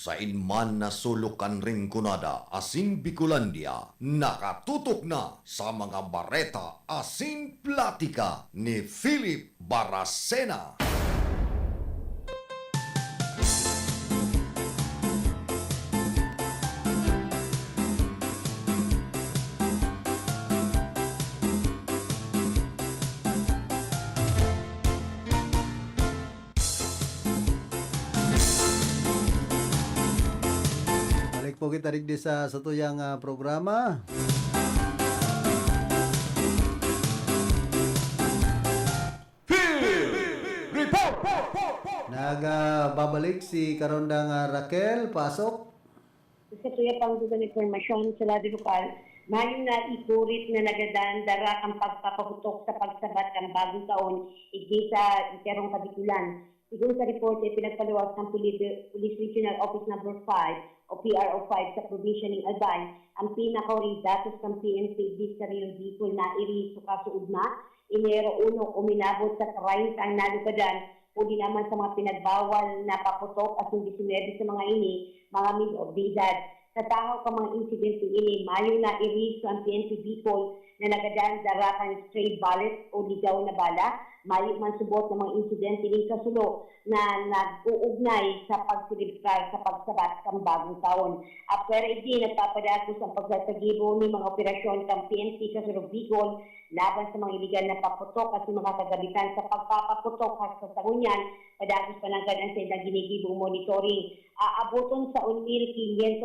Sa inman na sulukan ring kunada asin Bicolandia, nakatutok na sa mga bareta asin platika ni Philip Baracena. Po kita digdi sa tuyang programa. Nagbabalik si Karondang Raquel, pasok. Sa tuya pang dugan informasyon sa lado lokal, mayo na ikurit na nagadandara ang pagpapahutok sa pagsabat ng bagong taon igdi sa Iterong Kabikulan. Siguro sa report ay pinagpaluwas ng Police Regional Office Number 5 o PRO 5 sa probinsya ng Albay, ang pinakauring datos ng PNP sa Rio Bicol na iri sa kasuudma, Enero 1 uminabot sa 30 ang nalukadan, puli naman sa mga pinagbawal na paputok at yung 19 sa mga ini, mga mid-of-edad. Sa tao ka mga insidente ini, mayo na iri sa ang PNP Bicol na nagadaan darakan stray bullet o ligaw na bala, mayo man subot ng mga insidente ng kasulo na nag-uugnay sa pagsilibkar sa pagsabat ng bagong taon. Pero hindi nagpapadatos ang pagsasagibo ng mga operasyon ng PNP Kasuro Bicol laban sa mga iligal na paputok at mga kagabitan sa pagpapaputok at sa sangunyan, padagos pananggan ang sa ginigibong monitoring. Aaboton sa 1,567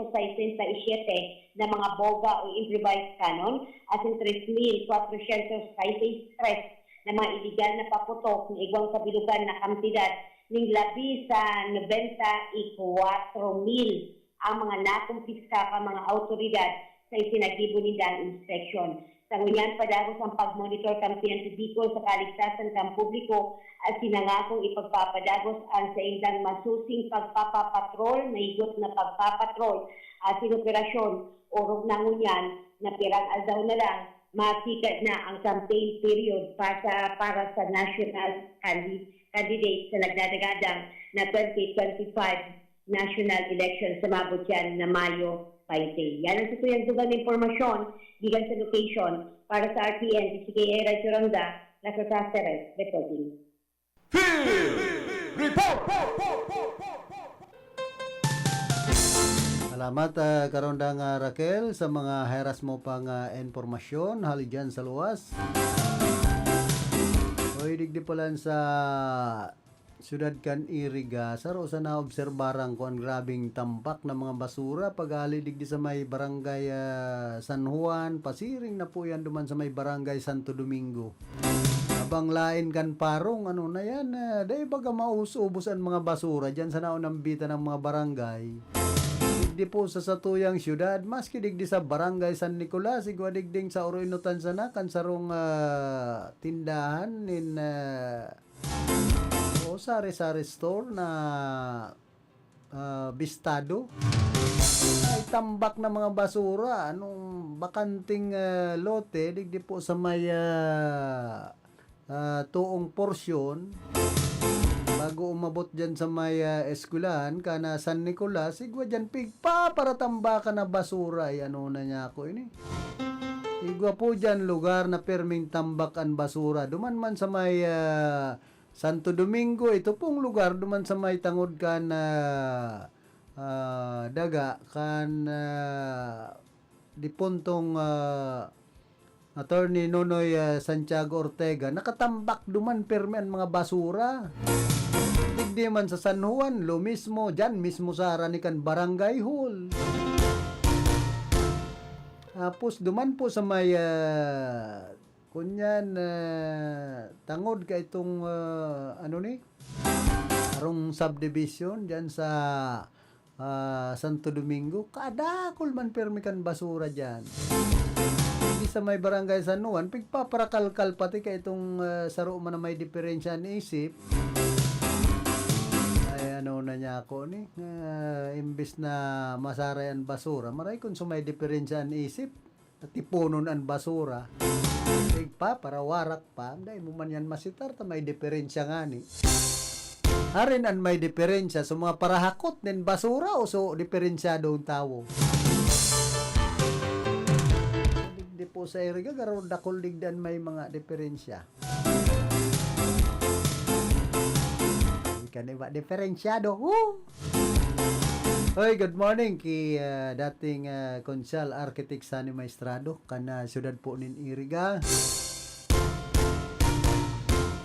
na mga boga o improvised cannon at 3,463 na mga iligal na paputok ng igwang kabilugan na kantidad ng labi sa 94,000 ang mga nakumpiska ka mga autoridad sa isinagibo nilang inspeksyon. Sa ngunyan, padagos ang pag-monitor ng PNP Bicol sa kaligtasan ng publiko at sinangakong ipagpapadagos ang sa indang masusing pagpapapatrol, naigot na pagpapatrol at sinoperasyon o rog na ngunyan na pirang aldaw na lang masikat na ang campaign period para sa national candidate sa nagdadagadang na 2025 national election sa mabutyan na Mayo 20. Yan ang tutuyang dugang informasyon gikan sa location para sa RTN, PCKA Radio Ronda, Las Caceres, reporting. Salamat Karondang Raquel sa mga heras mo pang informasyon hali dyan sa luwas. Oy, digdi palan sa siyudad kan Iriga, saro sa naobserbarang ko ang grabing tampak na mga basura pag digdi sa may barangay San Juan, pasiring na po yan duman sa may barangay Santo Domingo. Abang lain kan parong, ano na yan, dahil baga mausubos ang mga basura dyan sa naunambitan ng mga barangay. Digdi po sa satuyang siyudad, maski digdi sa barangay San Nicolas, igwa digding sa Oroinutan sana, kan sarong tindahan in sari-sari store na bistado. Ay tambak na mga basura, anong bakanting lote, digdi po sa may tuong porsyon bago umabot dyan sa may eskwelahan kana San Nicolas, igwa dyan pigpa para tambakan na basura. Ay ano na niya ako ini, Igwa po dyan lugar na perming tambak ang basura. Duman man sa may Santo Domingo, ito pong lugar duman sa may tangod kan daga kan di puntong Attorney Nonoy Santiago Ortega, nakatambak duman permi ang mga basura. Digdi man sa San Juan, lo mismo, dyan mismo sa Aranican Barangay Hall. Tapos duman po sa may kunyan tangod ka itong ano ni arong subdivision dyan sa Santo Domingo, kadakol man permi kan basura dyan. Hindi sa may barangay San Juan, pigpaparakalkal pati ka itong saro man na may diferensya ni isip. Ay ano na niya ako ni imbis na masarayan basura, maray kung sumay diferensya ni isip, tipunon ang basura. Pigpa para warak pa, dahil mo man yan masitar, ta may diferensya nga ni. Harin ang may diferensya sa mga parahakot nin basura o so diferensyado ang tao. Di po sa iriga, garon dakol digdan may mga diferensya. Hindi ka na ba diferensyado? Hoy, good morning ki dating Konsyal Architect Sani Maestrado kana siyudad po nin Iriga.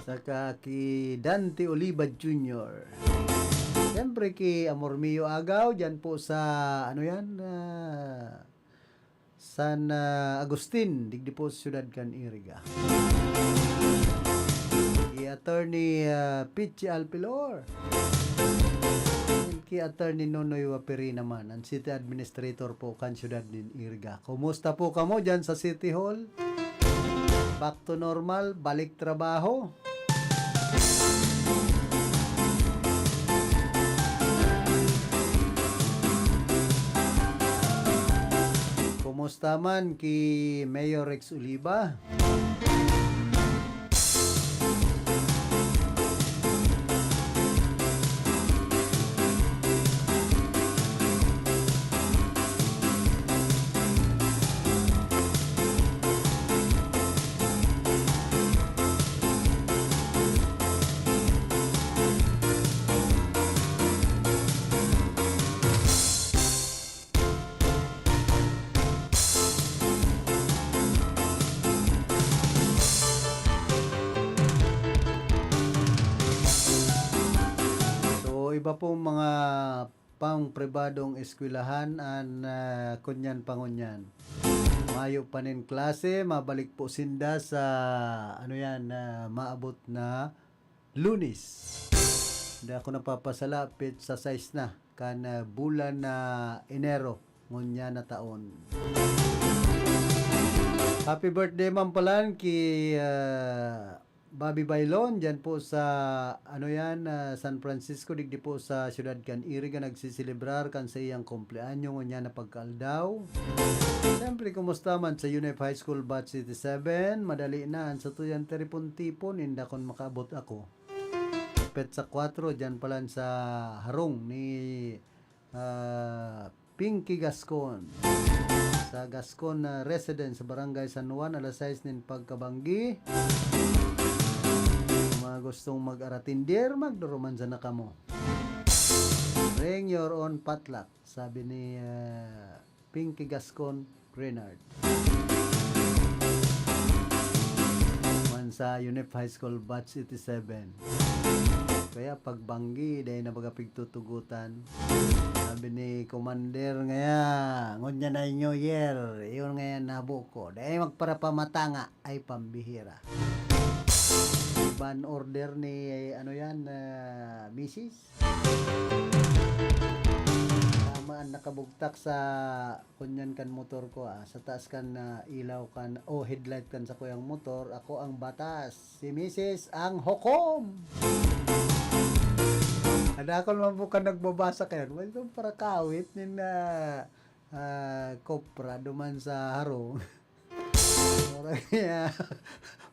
Saka ki Dante Oliva Jr. Siyempre ki Amormio Agaw dyan po sa ano yan San Agustin digdi po sa siyudad kan Iriga. Ki Attorney Pichi Alpilor. Ki Attorney Nonoy Wapiri naman, ang City Administrator po kan siyudad din Iriga. Kumusta po kamo dyan sa City Hall? Back to normal, balik trabaho. Kumusta man ki Mayor Rex Oliva? Iba pong mga pang-pribadong eskwelahan an kunyan pangunyan. Mayo pa nin klase, mabalik po sinda sa ano yan maabot na Lunes. Hindi ako napapasalapit sa 6 na kan bulan na Enero ngunya na taon. Happy birthday man palan ki Bobby Bailon dyan po sa ano yan San Francisco digdi po sa siyudad kan Iriga nagsisilibrar kan sa iyang kumpleanyo ngunya na pagkaldaw. Siyempre kumusta man sa UNEF High School Batch 87, madali na sa tuyan teripon-tipon inda kon makaabot ako. Pet sa 4 dyan palan sa harong ni Pinky Gascon sa Gascon residence sa Barangay San Juan, alas 6 nin pagkabanggi. Mga gustong mag-aratindir, magduruman na kamo. Bring your own potluck, sabi ni Pinky Gascon Renard. Man sa UNEF High School Batch 87. Kaya pagbanggi, dahil na baga pigtutugutan. Sabi ni Commander ngaya, ngunya na New Year, iyon ngaya nabuko. Dahil magparapamata nga ay pambihira. Ban order ni ano yan Mrs. Tama nakabugtak sa kunyan kan motor ko sa taas kan ilaw kan headlight kan sa kuyang motor, ako ang batas, si Mrs. ang hukom. Ada ako naman po ka nagbabasa kayo, ito para kawit nin kopra duman sa harong. Kaya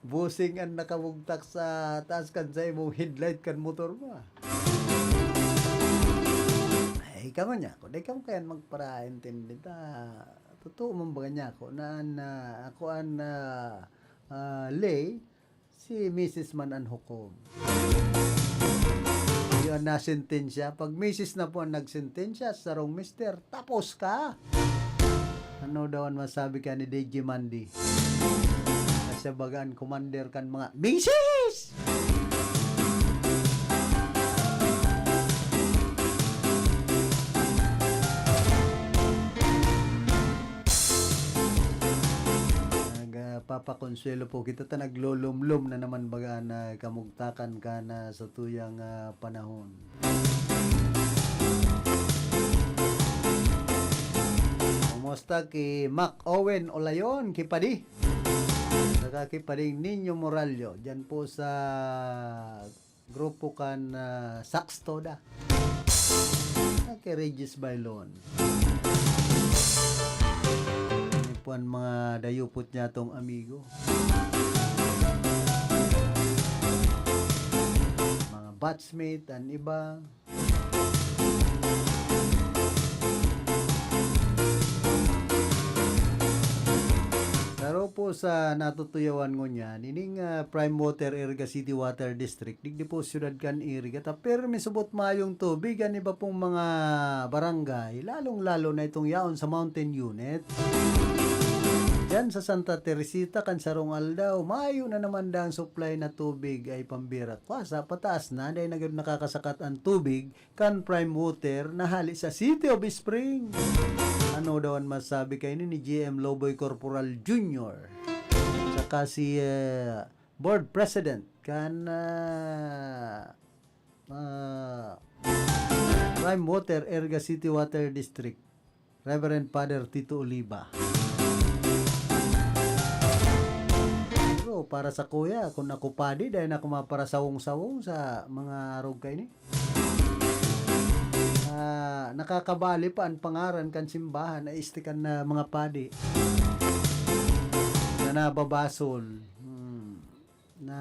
busing ang nakabugtak sa taas kan sa imong headlight kan motor mo. Ay, ikaw niya. Kung ikaw kaya magpara-intindi ta, totoo man ba niya ako na ako an lay si Mrs. man an hukom. Yun na sentensya. Pag Mrs. na po ang nagsentensya, sarong mister, tapos ka. Ano daw ang masabi ka ni DJ Mandy? Kasi bagaan commander kan mga Mrs. Papakonsuelo po kita ta naglulumlum na naman baga na kamugtakan ka na sa tuyang panahon. Kumusta ki Mac Owen Olayon kipadi? Saka kipading Ninyo Moralyo dyan po sa grupo kan Saxtoda kay Regis Bailon. Puan mga dayupot niya tong amigo. Mga batchmate and iba. Laro po sa natutuyawan ko niya, nining Prime Water Iriga City Water District, digdi po syudad kan Iriga, pero may subot mayong tubig, gan iba pong mga barangay, lalong-lalo na itong yaon sa mountain unit. Diyan sa Santa Teresita, kan Sarong Aldaw, mayo na naman dang supply na tubig ay pambirat. Kwasa, pataas na, dahil nakakasakat ang tubig, kan Prime Water, nahali sa City of Spring. Ano daw ang masabi kayo ni GM Loboy Corporal Jr. Saka si Board President, kan Prime Water, Iriga City Water District, Reverend Father Tito Oliva. Para sa kuya, kung ako padi, dahil ako maparasawong-sawong sa mga arog kayo ni. Nakakabali pa ang pangaran kan simbahan na istikan na mga padi na nababasol na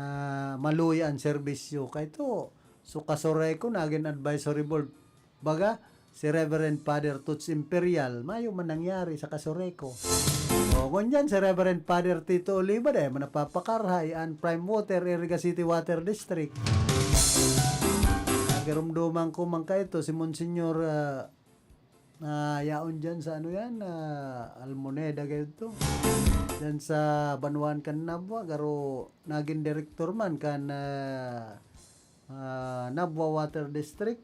maluya ang serbisyo. Kaya ito, so kasoray ko, naging advisory board. Baga, si Reverend Father Tuts Imperial, mayo man nangyari sa kasoreko. O kunyan si Reverend Father Tito Oliva dahil manapapakarhay ang Prime Water Iriga City Water District. Nagirumduman ko man ka ito si Monsignor yaon dyan sa ano yan, Almoneda ganito. Dyan sa Banuan kan Nabwa, garo naging director man kan Nabwa Water District.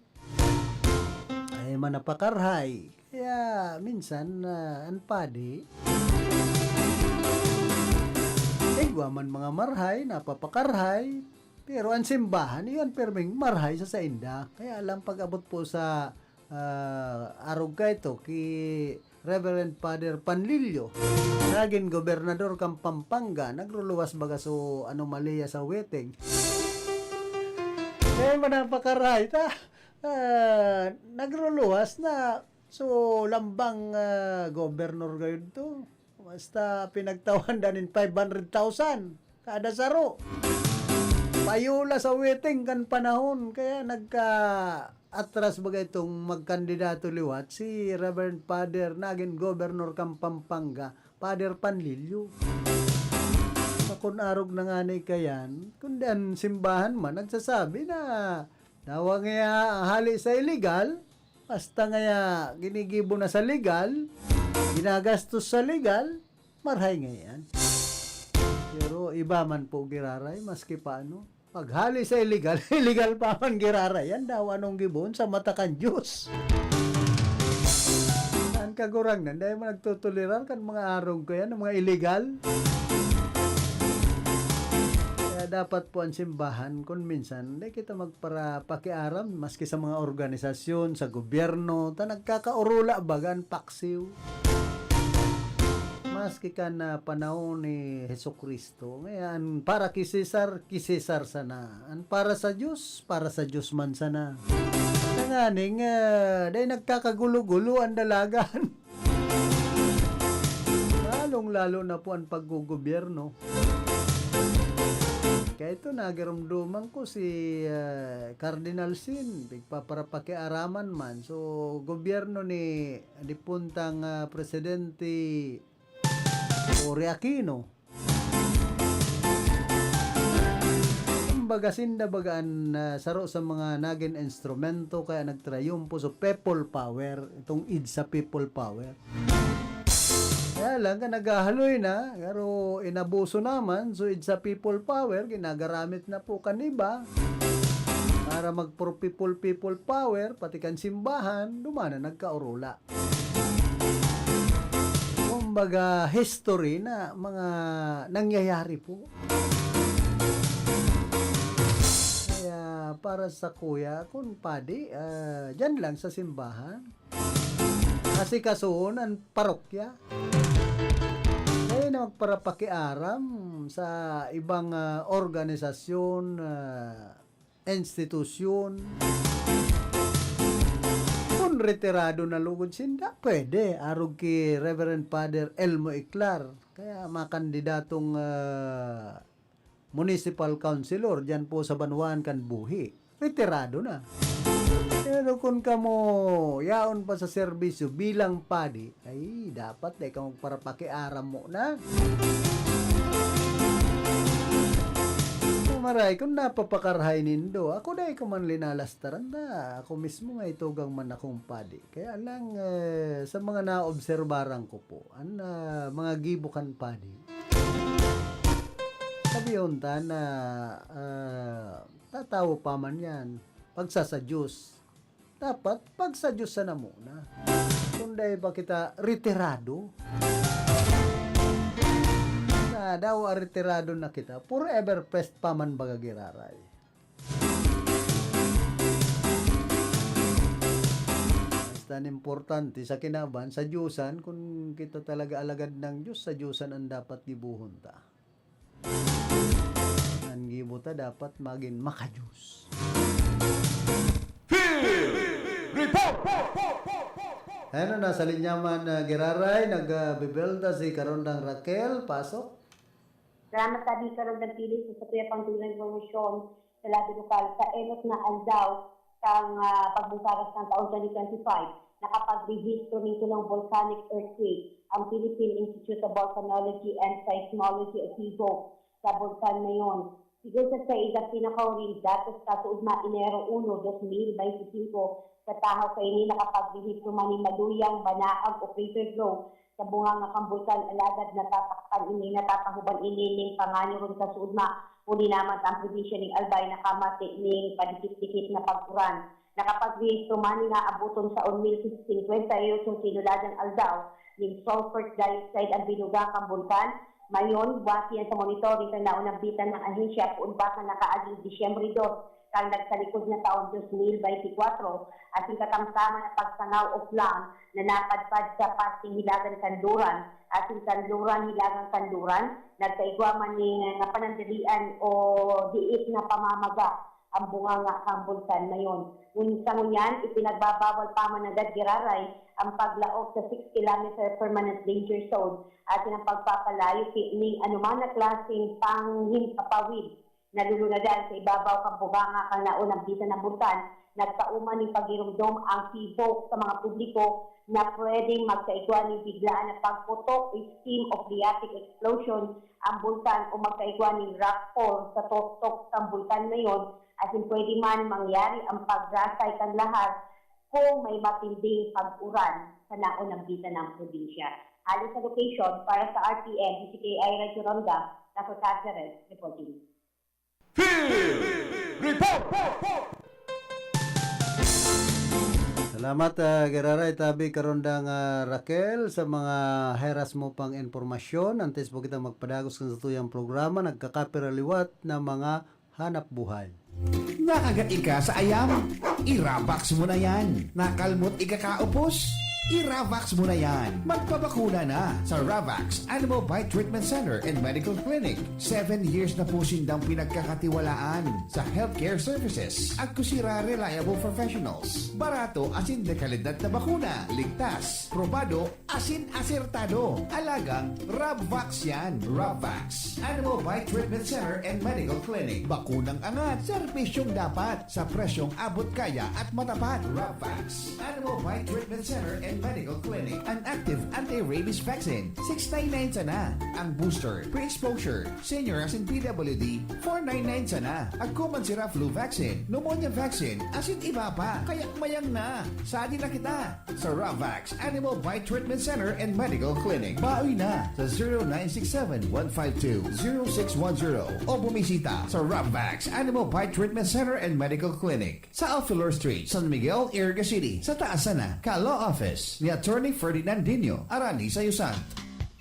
Ay manapakarhay. Kaya minsan ang padi guaman mga marhay, napapakarhay, pero ang simbahan, yun perming marhay sa inda. Kaya alam pag-abot po sa arog ka ito, ki Reverend Father Panlilio, naging gobernador kang Pampanga, nagruluwas baga so anomalya sa wedding. Kaya manapakarhay, nagruluwas na, so lambang gobernador gayon to. Basta pinagtawan danin 500,000 kada saro. Payula sa wedding kan panahon. Kaya nagka-atras bagay itong magkandidato liwat si Reverend Father naging Governor kang Pampanga, Father Panlilio. Kung arog na nga ni kayan, kundi ang simbahan man nagsasabi na dawa nga hali sa illegal, basta nga ginigibo na sa legal, ginagastos sa legal, marhay ngayon. Pero iba man po giraray, maski paano. Paghali sa illegal, illegal pa man giraray. Yan daw anong gibon sa mata kan Diyos. Saan kagurang nan? Dahil mo nagtutuliran kan mga arong ko yan, mga illegal. Kaya dapat po ang simbahan, kung minsan, hindi kita magpakiaram, maski sa mga organisasyon, sa gobyerno, ta nagkakaurula bagan paksiw. Maski ka na panahon ni Jesucristo. Ngayon, para kay Cesar sana. An para sa Diyos man sana. Nanganing, dahil nagkakagulo-gulo ang dalagan. Lalong-lalo na po ang paggugobyerno. Kaya ito, nagiramduman ko si Cardinal Sin, pakiaraman man. So, gobyerno ni puntang Presidente Cory Aquino. Bagasin na bagaan saro sa mga naging instrumento kaya nagtrayumpo so people power, itong EDSA people power. Kaya lang ka nagahaloy na, pero inabuso naman, so EDSA people power, ginagaramit na po kaniba para mag-pro people power, pati kan simbahan, dumana nagkaurula. Kumbaga history na mga nangyayari po. Para sa kuya, kung padi, dyan lang sa simbahan. Kasi kasuon ang parokya. Kaya na magparapakiaram sa ibang organisasyon, institusyon. Kung retirado na lugod sinda, pwede. Arog ki Reverend Father Elmo Iclar. Kaya makandidatong municipal councilor dyan po sa Banwan kan Buhi. Retirado na. Pero kung kamo yaon pa sa serbisyo bilang padi, ay dapat kang para pakiaram mo na. Maray, kung napapakarhay nindo, ako dahil ko man linalastaran na. Ako mismo nga itugang man akong padi. Kaya lang sa mga naobserbaran ko po, mga gibukan padi, sabi yun ta na tatawo pa man yan pagsasadyos. Dapat pagsadyos na muna. Kung dahil ba kita retirado, na daw retirado na kita, forever pest pa man bagagiraray. Basta importante sa kinaban, sa Diyosan, kung kita talaga alagad ng Diyos, sa Diyosan ang dapat gibuhon ta. Ang gibuta dapat maging makajus. Ano, nasa linyaman Giraray, nagbibelda si Karondang Raquel, pasok. Salamat sabi karon ng pili sa Kuya Pangtulan Informasyon sa labi lokal sa enot na aldaw sang pagbusaras ng taong 2025. Nakapag-rehistro nito ng volcanic earthquake ang Philippine Institute of Volcanology and Seismology o PIVO sa Bulkan ngayon. Siguro sa isa pinakauring datos kasuugma Enero 1, 2025 sa tahaw kay ni nakapag-rehistro man ni Maluyang Banaag Operator Flow sa bunga nga kang bulkan alagad natatakpan ini natatahuban ini ning panganyo ron sa suudma uli naman ang provisioning albay nakamati ning padikit-dikit na pagkuran. Nakapag-rehistro man nga abuton sa 1,058 sinuladang aldaw ning sulfur dioxide ang binuga kang bulkan. Mayon, base yan sa monitoring sa naunang bitan ng ahensya kung baka nakaaging Disyembre 2 kang nagsalikod na taon 2024 at yung katamtama na pagsangaw of lang na napadpad sa parting Hilagang Kanluran at yung Hilagang Kanluran nagkaigwaman ni panandalian o diit na pamamaga ang bunga nga kang bulkan mayon. Ngunit sa ngunyan, ipinagbabawal pa man agad Giraray ang paglaok sa 6 km permanent danger zone at ang pagpapalayo ning anuman na klaseng panghimpapawid na lulunagan sa ibabaw kang bubanga kang naunang bisa ng bulkan. Nagkauman ng pagirumdom ang PIVO sa mga publiko na pwedeng magkaigwa ng biglaan na pagputok o steam of phreatic explosion ang bulkan o magkaigwa ng rockfall sa tok ng bulkan na yon at pwede man mangyari ang pagrasay kang lahar kung may matinding pag-uran sa naunang bisa ng probinsya. Alis sa location para sa RTM, DCKI Radio Ronda, Dr. Cáceres, reporting. Salamat Giraray tabi Karondang Raquel sa mga heras mo pang informasyon. Antes po kita magpadagos sa tuyang programa nagkakapiraliwat na mga hanap buhay. Nakagat ka sa ayam? Irabox mo na yan. Nakalmot ikakaupos? I-Ravax mo na yan. Magpabakuna na sa Ravax Animal Bite Treatment Center and Medical Clinic. 7 years na po sindang pinagkakatiwalaan sa healthcare services at kusira reliable professionals. Barato asin de kalidad na bakuna. Ligtas, probado, asin asertado. Alagang Ravax yan. Ravax Animal Bite Treatment Center and Medical Clinic. Bakunang angat, serbisyong dapat sa presyong abot kaya at matapat. Ravax Animal Bite Treatment Center and Medical Clinic. An active anti-rabies vaccine. $699 sana. Ang booster, pre-exposure, senior as in PWD, $499 sana. Agkuman sira flu vaccine, pneumonia vaccine, asin iba pa. Kaya mayang na. Sadi na kita sa Ravax Animal Bite Treatment Center and Medical Clinic. Bawi na sa 0967-152-0610 o bumisita sa Ravax Animal Bite Treatment Center and Medical Clinic sa Alfilor Street, San Miguel, Iriga City. Sa taas na, Ka-Law Office ni Attorney Ferdinandinho, Arani, Sayusan.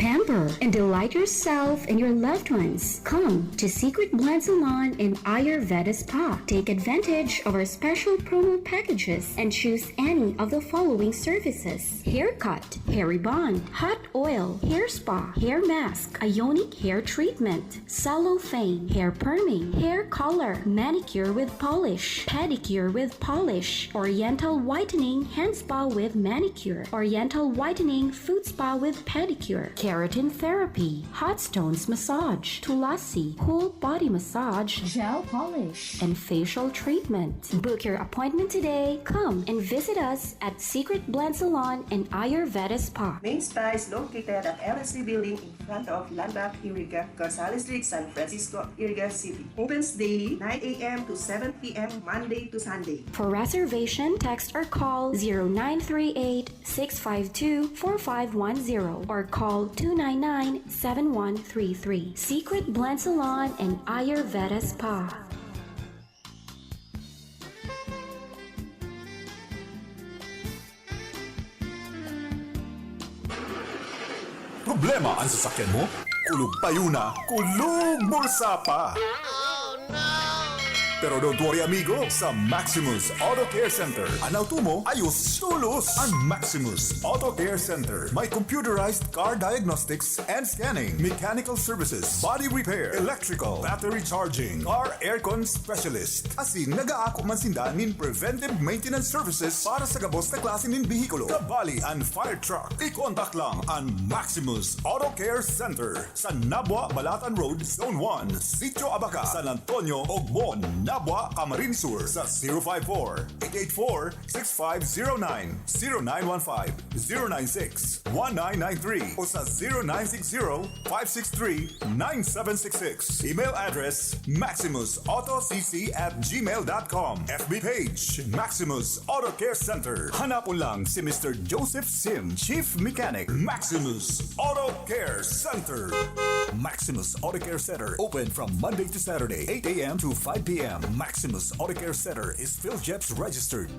Pamper and delight yourself and your loved ones. Come to Secret Blend Salon in Ayurveda Spa. Take advantage of our special promo packages and choose any of the following services: haircut, hair rebond, hot oil, hair spa, hair mask, ionic hair treatment, cellophane, hair perming, hair color, manicure with polish, pedicure with polish, oriental whitening hand spa with manicure, oriental whitening foot spa with pedicure, keratin therapy, hot stones massage, tulasi, cool body massage, gel polish, and facial treatment. Book your appointment today. Come and visit us at Secret Blend Salon and Ayurveda Spa. Main Spa is located at LSC Building in front of Landmark Iriga, Gonzales Street, San Francisco, Iriga City. Opens daily 9 a.m. to 7 p.m. Monday to Sunday. For reservation, text or call 0938-652-4510 or call 299-7133. Secret Blend Salon and Ayurveda Spa. Problema ang sasakyan mo? Kulog tayo na, kulog bulsa pa! Pero don't worry amigo, sa Maximus Auto Care Center, ang auto mo ayos tulos! Ang Maximus Auto Care Center may computerized car diagnostics and scanning, mechanical services, body repair, electrical, battery charging, car aircon specialist. Asin nagaako man sinda nin preventive maintenance services para sa gabos na klase nin bihikulo, kabali and fire truck. I-contact lang ang Maximus Auto Care Center sa Nabwa, Balatan Road, Zone 1, Sitio Abaca, San Antonio, Ogmon, Nabwa, Camarines Sur sa 054-884-6509, 0915-096-1993 o sa 0960-563-9766. Email address maximusautocc@gmail.com. FB page Maximus Auto Care Center. Hanapon lang si Mr. Joseph Sim, Chief Mechanic. Maximus Auto Care Center. Maximus Auto Care Center open from Monday to Saturday, 8 a.m. to 5 p.m. Maximus Auto Care Center is PhilJeps registered.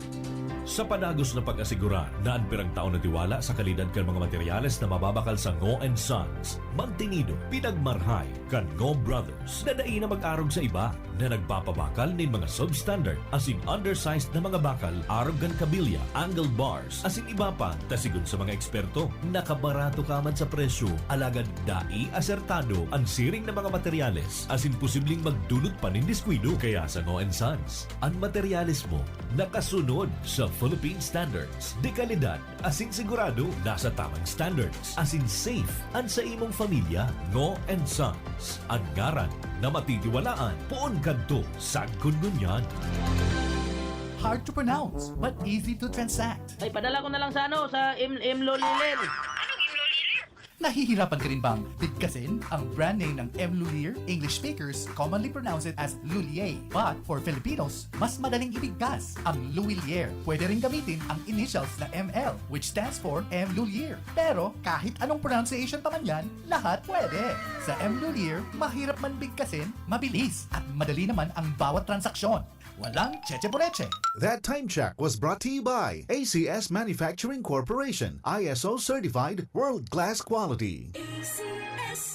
Sa panagos na pag-asigura na ang pirang taon na tiwala sa kalidad kan mga materyales na mababakal sa Ngo & Sons, mantinido, pinagmarhay kan Ngo Brothers na dai na mag-arog sa iba na nagpapabakal nin mga substandard asin undersized na mga bakal, arog kan kabilya, angle bars, asin iba pa tasigon sa mga eksperto. Nakabarato ka man sa presyo, alagad dai asertado ang siring na mga materyales asin posibleng magdulot pa nin diskwido. Kaya sa Ngo & Sons, ang materyales mo nakasunod sa Philippine standards. De kalidad, asin sigurado nasa tamang standards. Asin safe ang sa imong pamilya. Ngo & Sons, ang ngaran na matitiwalaan. Poon kadto sa kununyan. Hard to pronounce, but easy to transact. Ay, padala ko na lang sa Loliler. Nahihirapan ka rin bang bigkasin ang brand name ng M. Lulier? English speakers commonly pronounce it as Lulier. But for Filipinos, mas madaling ibigkas ang Luilier. Pwede rin gamitin ang initials na ML, which stands for M. Lulier. Pero kahit anong pronunciation pa man yan, lahat pwede. Sa M. Lulier, mahirap man bigkasin, mabilis, at madali naman ang bawat transaksyon. Walang cheche-poreche. That time check was brought to you by ACS Manufacturing Corporation, ISO certified world-class quality.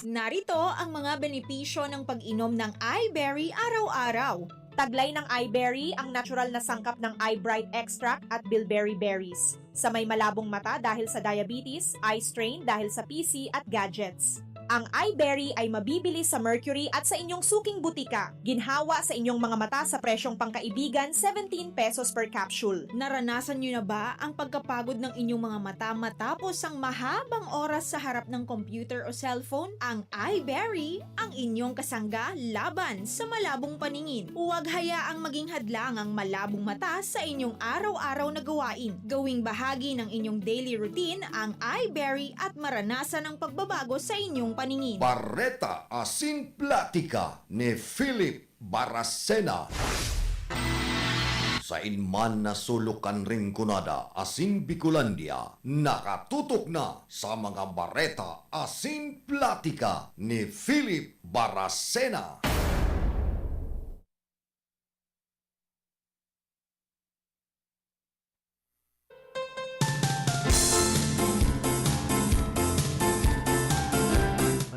Narito ang mga benepisyo ng pag-inom ng iBerry araw-araw. Taglay ng iBerry ang natural na sangkap ng iBright extract at bilberry berries. Sa may malabong mata dahil sa diabetes, eye strain dahil sa PC at gadgets. Ang iBerry ay mabibili sa Mercury at sa inyong suking butika. Ginhawa sa inyong mga mata sa presyong pangkaibigan, 17 pesos per capsule. Naranasan nyo na ba ang pagkapagod ng inyong mga mata matapos ang mahabang oras sa harap ng computer o cellphone? Ang iBerry ang inyong kasangga laban sa malabong paningin. Huwag hayaang maging hadlang ang malabong mata sa inyong araw-araw na gawain. Gawing bahagi ng inyong daily routine ang iBerry at maranasan ang pagbabago sa inyong paningin. Barreta Asin Platica ni Philip Baracena. Sa inman na sulukan ring kunada asin Bicolandia, nakatutok na sa mga Barreta Asin Platica ni Philip Baracena.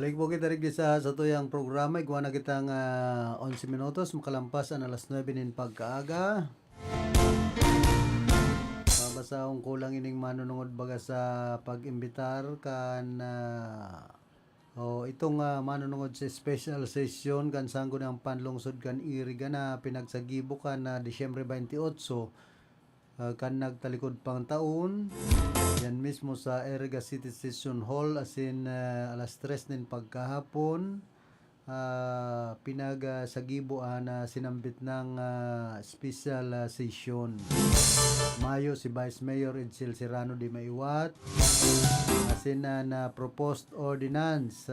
Balik po kita rin sa tuyang programa. Iguan na kitang 11 minutos. Makalampas ang alas 9 nin pagkaaga. Basta akong kulang ining manunungod baga sa pag-imbitar kan itong manunungod sa special session kan sanggo ng panlungsod kan Iriga na pinagsagibo kan na Disyembre 28 kan nagtalikod pang taon. Yan mismo sa Iriga City Session Hall asin alas 3 nin pagkahapon pinagsagiboan na sinambit ng special session. Mayo si Vice Mayor Edsel Serrano de Maiwat asin na proposed ordinance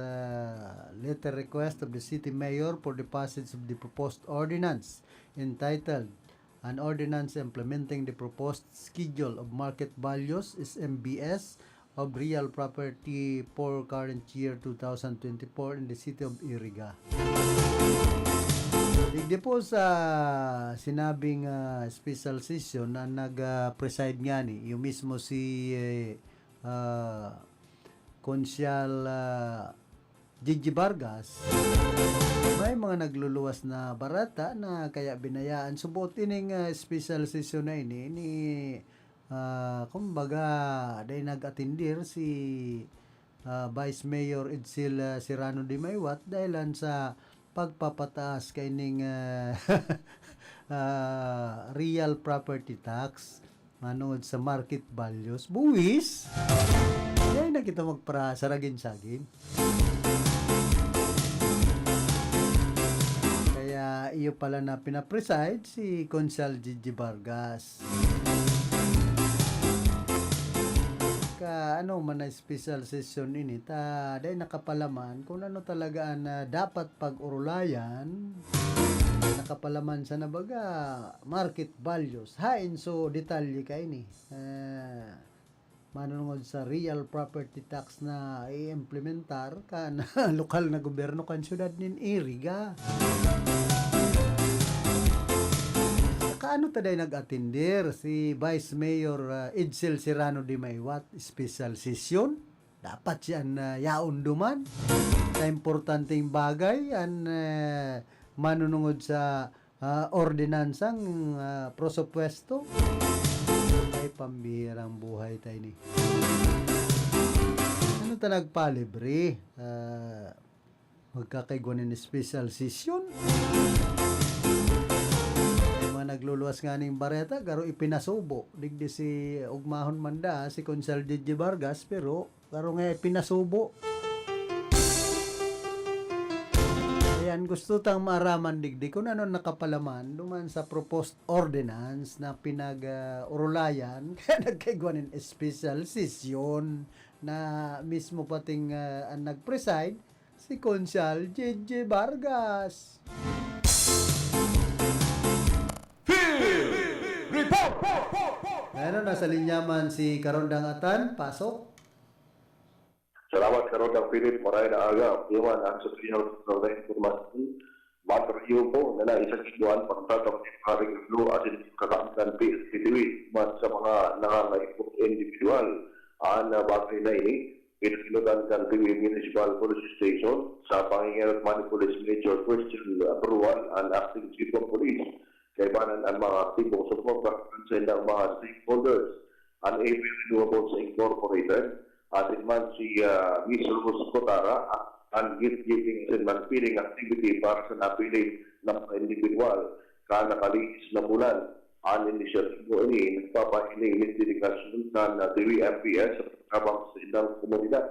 letter request of the City Mayor for the passage of the proposed ordinance entitled An Ordinance Implementing the Proposed Schedule of Market Values is MBS of Real Property for Current Year 2024 in the City of Iriga. Digdi po sa sinabing special session na nag-preside nga ni, yung mismo si Konsyal Gigi Vargas, may mga nagluluwas na barata na kaya binayaan. Subot ining special session na ini kumbaga dahil nag-atindir si Vice Mayor Edsel Serrano de Maiwat dahilan sa pagpapataas kaining real property tax manood sa market values buwis dahil na kita magpara saragin-sagin. Kaya iyo pala na pinapreside si Consul Gigi Vargas. Ano man na special session ini ta dahil nakapalaman kung ano talaga na dapat pag-urulayan, nakapalaman sa nabaga market values hain so detalye ka ini manunod sa real property tax na i-implementar kan lokal na gobyerno kan syudad nin Iriga. Kaano taday nag-atindir si Vice Mayor Edsel Serrano de Maiwat special session? Dapat siyan yaon duman sa importanteng bagay an manunungod sa ordinansang prosopuesto. Ay pambihirang buhay tayo ni. Ano ta nagpalibre? Magkakaiguanin ni special session? Nagluluwas nga ning bareta garo ipinasubo digdi si ugmahon manda si Consul Gigi Vargas pero garo nga ipinasubo. Ayan gusto tang maaraman digdi kung ano nakapalaman duman sa proposed ordinance na pinag-urulayan kaya nagkaiguanin special session na mismo pating ang nag-preside si Consul Gigi Vargas. Ano, nasa linyaman si Karondang Atan, pasok. Salamat Karondang Philip, maray na aga. Iwan ang Supremo Court Informasi. Mater iyo po na naisang inuan pagtatang ng haring lo at kakamitan PSPTV man sa mga nangangayipong individual. Na bagay na ini, pinakilutan kan TV Municipal Police Station sa pangingarap Manny Police Major Question Approval and Acting Chief of Police. Kaibanan ang mga aktibong suporta sa ilang mga stakeholders and AP Renewables Incorporated. Atin man si Miss Rose Cotara ang gift-giving and man-feeding activity para sa napiling ng individual ka nakalihis na bulan. Ang inisyatibo ini nagpapahiling ng dedikasyon ng DWMPS sa pagkabang sa ilang komunidad.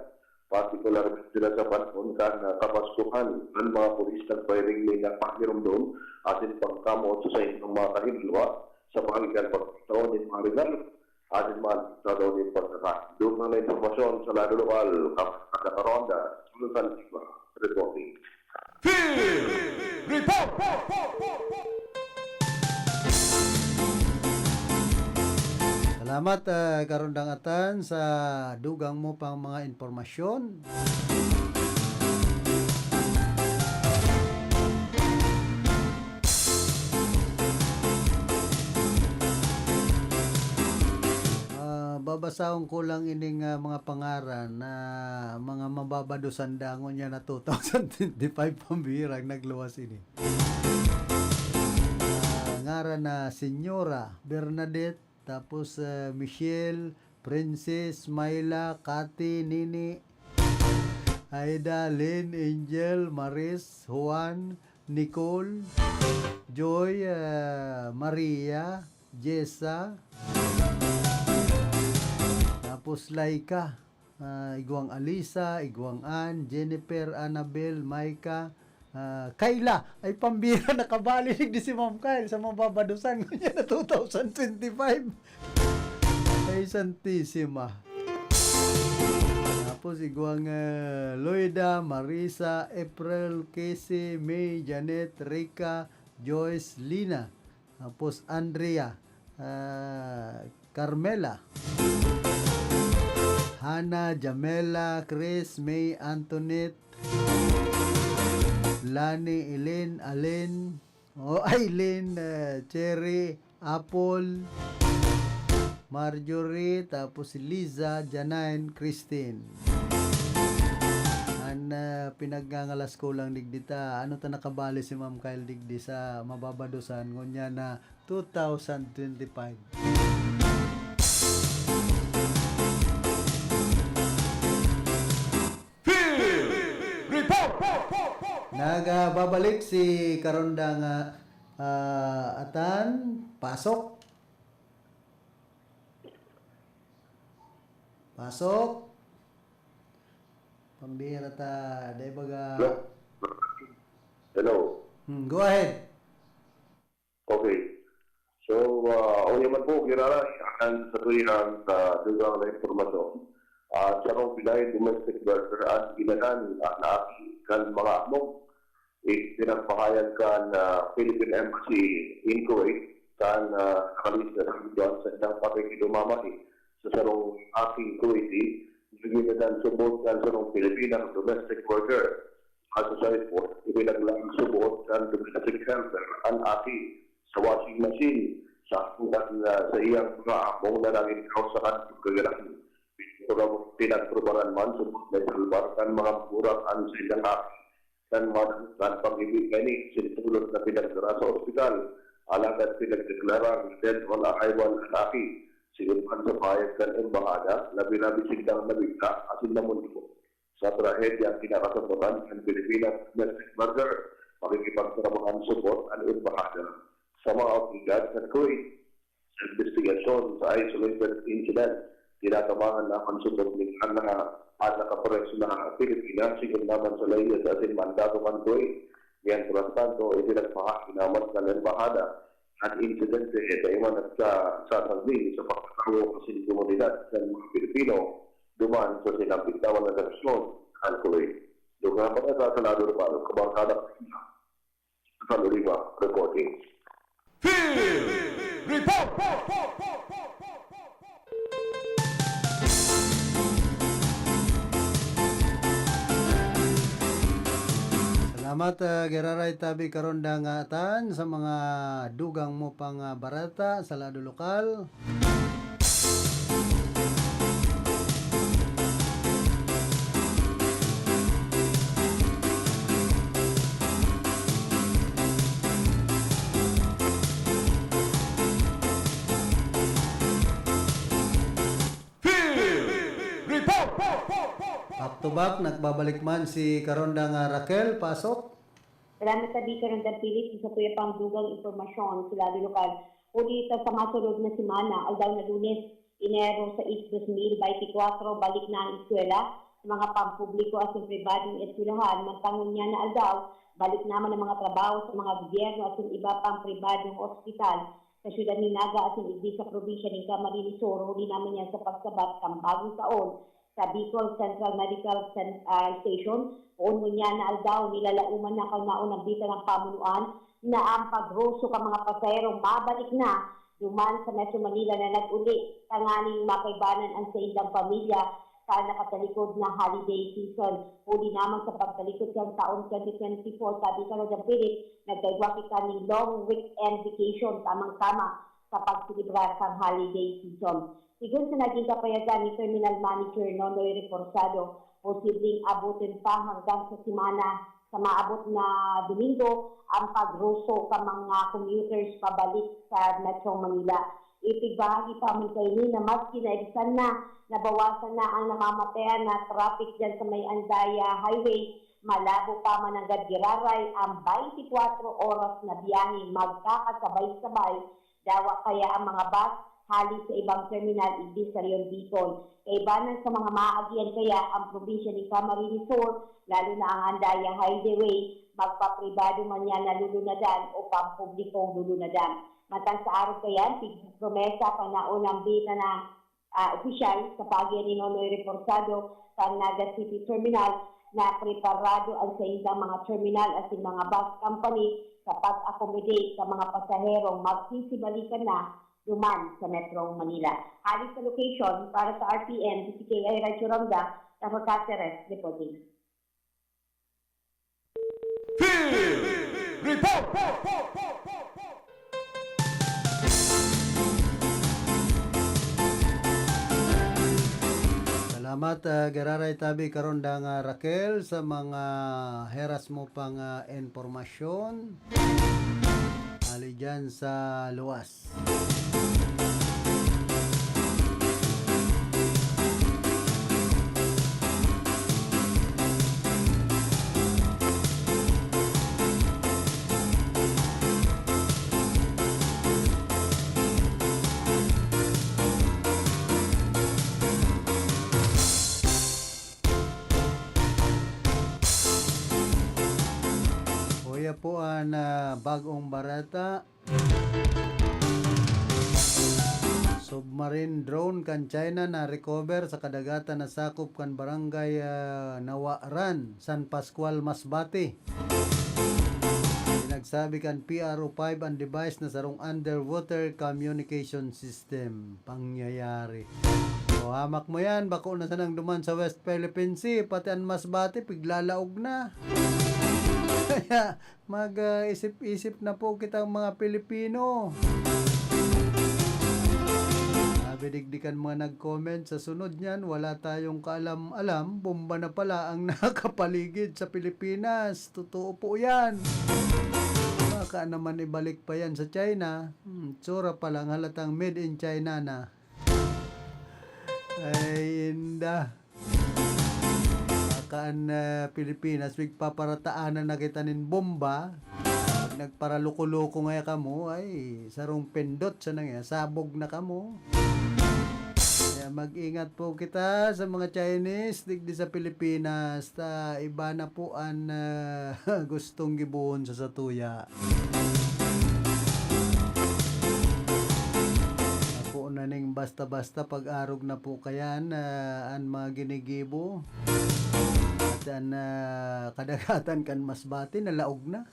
Partikularmente sila sa panahon ka na kapaskuhan ng mga pulis ng pwedeng may nagpakirumdum atin pagkamot sa inyong mga kahilwa sa pangikan pagkataon ng mga regalo. Atin man sa daw din pagkaka. Doon na informasyon sa lado lokal, kapag Ronda, Sultan Tiba, reporting. Report! Salamat Karundang Atan sa dugang mo pang mga informasyon. Babasahon ko lang ining mga pangaran na mga mababadusan dangon niya na 2025 pambihirang nagluwas ini. Ngaran na Senyora Bernadette, tapos Michelle, Princess, Myla, Cathy, Nini, Aida, Lynn, Angel, Maris, Juan, Nicole, Joy, Maria, Jessa, tapos Laika, Igwang Alisa, Igwang Ann, Jennifer, Annabel, Maika, Kayla, ay pambira nakabalinig di si Ma'am Kyle sa mababadusan ko niya na 2025. Ay Santissima. Tapos Igwang Loida, Marisa, April, Casey, May, Janet, Rika, Joyce, Lina. Tapos Andrea, Carmela, Hannah, Jamela, Chris, May, Antoinette, Lani, Elaine, Alin, Aileen, Cherry, Apple, Marjorie, tapos si Liza, Janine, Christine. An pinaggangalas ko lang digdita, ano ta nakabali si Ma'am Kyle digdi sa mababadusan ngunya na 2025. Nagbabalik si Karundang Atan. Pasok. Pambira ta. Day baga. Hello. Go ahead. Okay. So, yaman po, kirara, akan sa tuyang dugang na informasyon. Sa rong pilay, domestic worker at ginanani at naaki kan mga among pinagpahayan kan Philippine Embassy in Kuwait kan nakalista sa John sa isang pakikidumamati sa sarong aking Kuwaiti bigyan subot kan sarong Pilipinang domestic worker at sa report ibinaglang subot kan domestic helper ang aki sa washing machine sa iyang mga among na nangin kausakan kagalakan pinagprobaran man subot na salbarkan mga burak ang silang aki dan melakukan pag-ibig ini sinutulot na pinagdara sa ospital. Alagad pinagdeklara dead on arrival at aki. Sinunpan sa payag kan embahada, labi-labi sigdang nabigla asin na mundo. Sa trahedya ang kinakasabutan ng Pilipinas domestic murder, makikipagtrabahan support ang embahada. Sa mga obligat sa Kuwait, sa investigasyon sa isolated incident, tinatabangan na konsultong ng at nakapreso na Pilipinas, siguro naman sa layas at mandato man ko yan por tanto, itinagpahaki naman sa embahada at insidente ay man at sasagli sa pagkakaroon kasi komunidad ng mga Pilipino duman sa sinabitawan na reaksyon ang Kuwait. Doon nga pa sa lado na palo, kabangkada sa Luriba, reporting. Report! Salamat Geraray Tabi Karundang Atan sa mga dugang mo pang barata sa lado lokal. Back to back, nagbabalik man si Karonda nga Raquel, pasok. Salamat sa Bika ng Pilit sa tuya pang dugang informasyon sila di lokal. Uli sa masunod na simana, aldaw na Lunes, Enero sa 2024, balik na ang eskwela sa mga pampubliko at sa pribadong eskwelahan. Magtangon niya na aldaw, balik naman ang mga trabaho sa mga gobyerno at sa iba pang pribadong ospital sa syudad ni Naga at sa igdi sa probinsya ng Camarines Sur. Huli naman yan sa pagsabat ng bagong taon sa Bicol Central Medical Station. Uno niya na aldaw, nilalauman na kalnaon ng bita ng pamunuan na ang pagruso ka mga pasahero mabalik na duman sa Metro Manila na nag-uli tanganing makaibanan ang sa ilang pamilya sa nakatalikod na holiday season. Huli naman sa pagtalikod ng taon 2024, sabi ka ng Pilit, nagkaigwa kita ng long weekend vacation tamang-tama sa pagsilibrar ng holiday season. Sigun sa naging kapayagan ni Terminal Manager Nonoy Reforzado, posibleng abutin pa hanggang sa simana sa maabot na Domingo ang pagruso ka mga commuters pabalik sa Metro Manila. Ipigbahagi pa man kayo na maski na ibisan na nabawasan na ang namamatayan na traffic dyan sa may Andaya Highway, malabo pa man ang gadgiraray ang 24 oras na biyahe magkakasabay-sabay. Dawa kaya ang mga bus halis sa ibang terminal ibig sa Rion Bicol. Kaibanan sa mga maagian kaya ang probinsya ni Camarines Sur, lalo na ang Andaya Highway, magpapribado man yan na lulunadan o pampublikong lulunadan. Matang sa araw kaya, promesa pa na unang bita na opisyal sa pagyan ni Nonoy Reforzado sa Naga City Terminal na preparado ang sa isang mga terminal at mga bus company sa pag-accommodate sa mga pasaherong magsisibalikan na duman sa Metro Manila. Halis sa location para sa RPM, PCKI Radyo Ronda, Rafa Cáceres, reporting. Salamat Geraray Tabi Karonda nga Raquel sa mga heras mo pang informasyon. Ali dyan sa luwas. Po ang bagong barata submarine drone kan China na recover sa kadagatan na sakop kan barangay Nawaran, San Pascual, Masbate. Nagsabi kan PRO5 ang device na sarong underwater communication system pangyayari. O hamak mo yan, bako na sanang duman sa West Philippine Sea, pati ang Masbate piglalaog na. Kaya mag-isip-isip na po kitang mga Pilipino. Nabidigdikan mga nag-comment sa sunod niyan, wala tayong kaalam-alam, bomba na pala ang nakapaligid sa Pilipinas. Totoo po yan. Baka naman ibalik pa yan sa China. Tsura pa lang halatang made in China na. Ay, inda. Kaan Pilipinas, paparataanan na kita nin bomba. Pag nagparaluko-luko nga kamo, ay sarong pendot sa nangya, sabog na kamo. Kaya mag-ingat po kita sa mga Chinese, digdi sa Pilipinas, ta iba na po ang gustong gibuhon sa satuya. Ako na ning basta-basta pag-arog na po kayan, ang mga ginigibo. Dan kadagatan kan Masbate na laog na.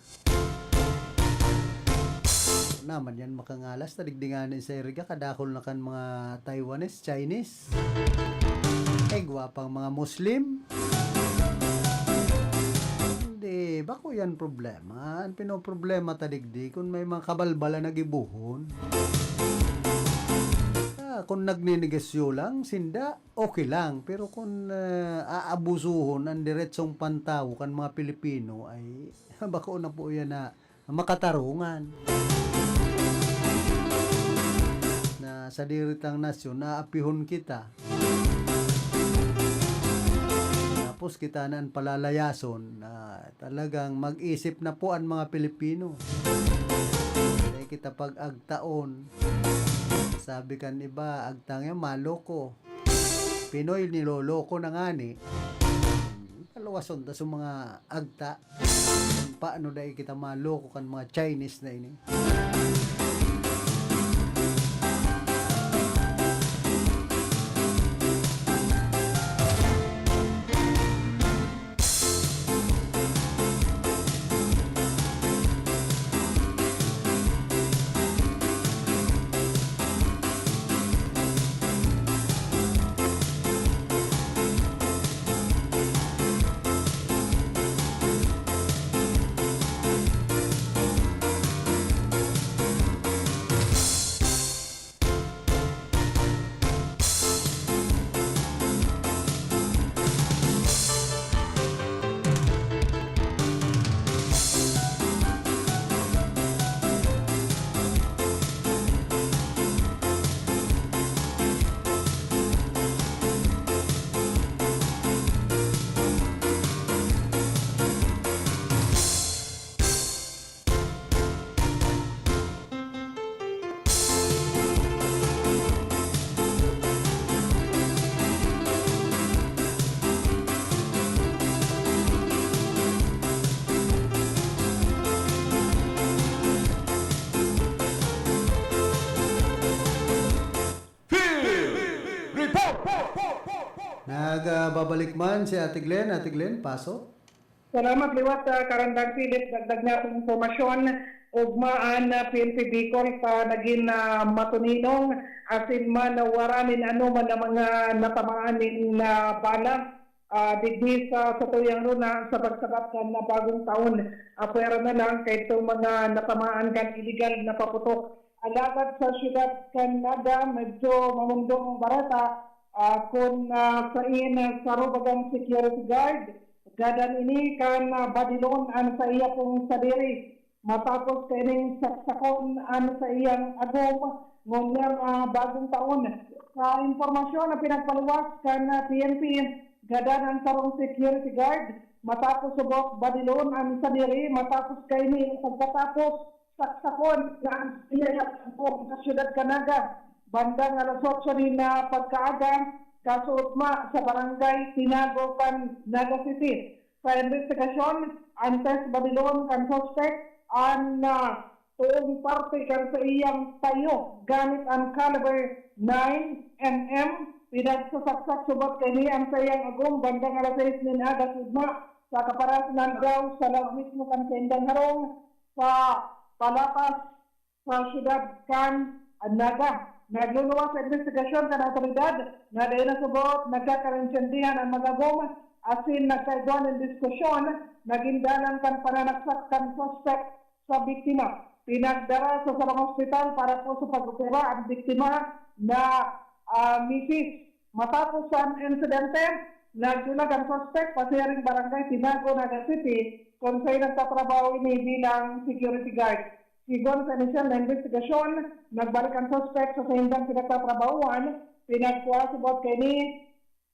Naman yan makangalas tadigdinganin sa iriga kadakol na kan mga Taiwanese, Chinese. Gwapang mga Muslim. Hindi, bako yan problema. Ang pinoproblema tadigdi kung may mga kabalbala na gibuhon. Kung nagninegosyo lang, sinda, okay lang. Pero kung aabusuhon ang diretsong pantaw kan mga Pilipino, ay bako na po yan na makatarungan. Na sa diritang nasyon, naapihon kita. tapos kita na ang palalayason na talagang mag-isip na po ang mga Pilipino. Dahil kita pag agtaon, sabi kan iba, agtang yan, maloko. Pinoy niloloko na nga ni. Kalawason ta sa mga agta. Paano dahil kita maloko kan mga Chinese na ini. Nagbabalik man si Ate Glenn. Ate Glenn, pasok. Salamat liwat Karandang Philip, dagdag na akong informasyon ugmaan na PNP Bicol pa naging matuninong asin man waranin ano man ang mga natamaanin na bala digdi sa tuyang luna sa pagsabat kan na bagong taon. Apwera na lang kay itong mga natamaan kan illegal na paputok. Alagad sa syudad Canada, medyo mamundong barata kung sa sarubagang security guard, gadan ini kan badilon an sa iya pong sadiri matapos kaning saksakon an sa iyang agom ngonyang bagong taon. Sa informasyon na pinagpaluwas kan PNP, gadan ang sarong security guard matapos subok badilon an sadiri matapos kaini pagkatapos saksakon na iya pong sa syudad Canada. Bandang alas 8 ni na pagkaaga, kasuotma sa barangay Tinago kan Naga City. Sa investigasyon, antes Babilon kan suspect ang tuong parte kan sa iyang tayo gamit ang caliber 9mm. Pinagsasaksak subot kay ni ang sa iyang agong bandang alas 6 ni Naga Sudma sa kaparas ng gaw sa law mismo kan sa Indang Harong sa palapas sa syudad kan Naga. Nagluluwas sa investigasyon kan autoridad na dahil na subot nagkakarinsyentihan ang magagom asin nagkaiguan ng diskusyon nagindanan kan pananaksak kan suspect sa biktima. Pinagdara sa sarang hospital para po sa pag-opera ang biktima na misis. Matapos ang insidente, nagdulag ang suspect pati rin barangay Tinago, Naga City kung sa'yo nagtatrabaho ini bilang security guard. Sigon sa initial na investigasyon, nagbalik ang suspect sa hindang pinagtatrabahuan, pinagkuha subot kay ni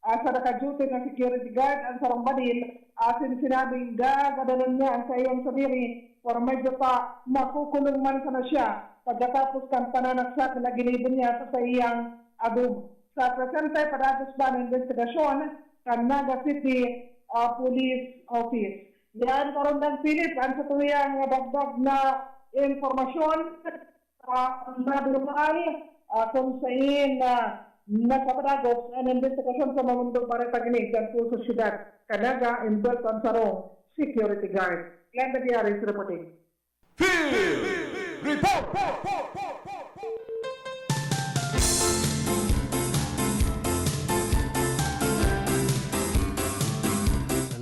sa naka-duty na security guard ang sarong badil, asin sinabing gagadalan niya ang sa iyong sadiri for medyo pa makukulong man sana siya pagkatapos kang pananaksak na ginibin niya sa iyang agum. Sa presente, padagos ba ng investigasyon kan Naga City Police Office. Yan karon ng Philip, ang sa tuyang dagdag na informasyon na dumay kung saan nagpapadagos ang investigasyon sa mamundong paritaginig dyan po sa syudad Canaga in Belton Sarong Security Guard. Glenda Diaris reporting.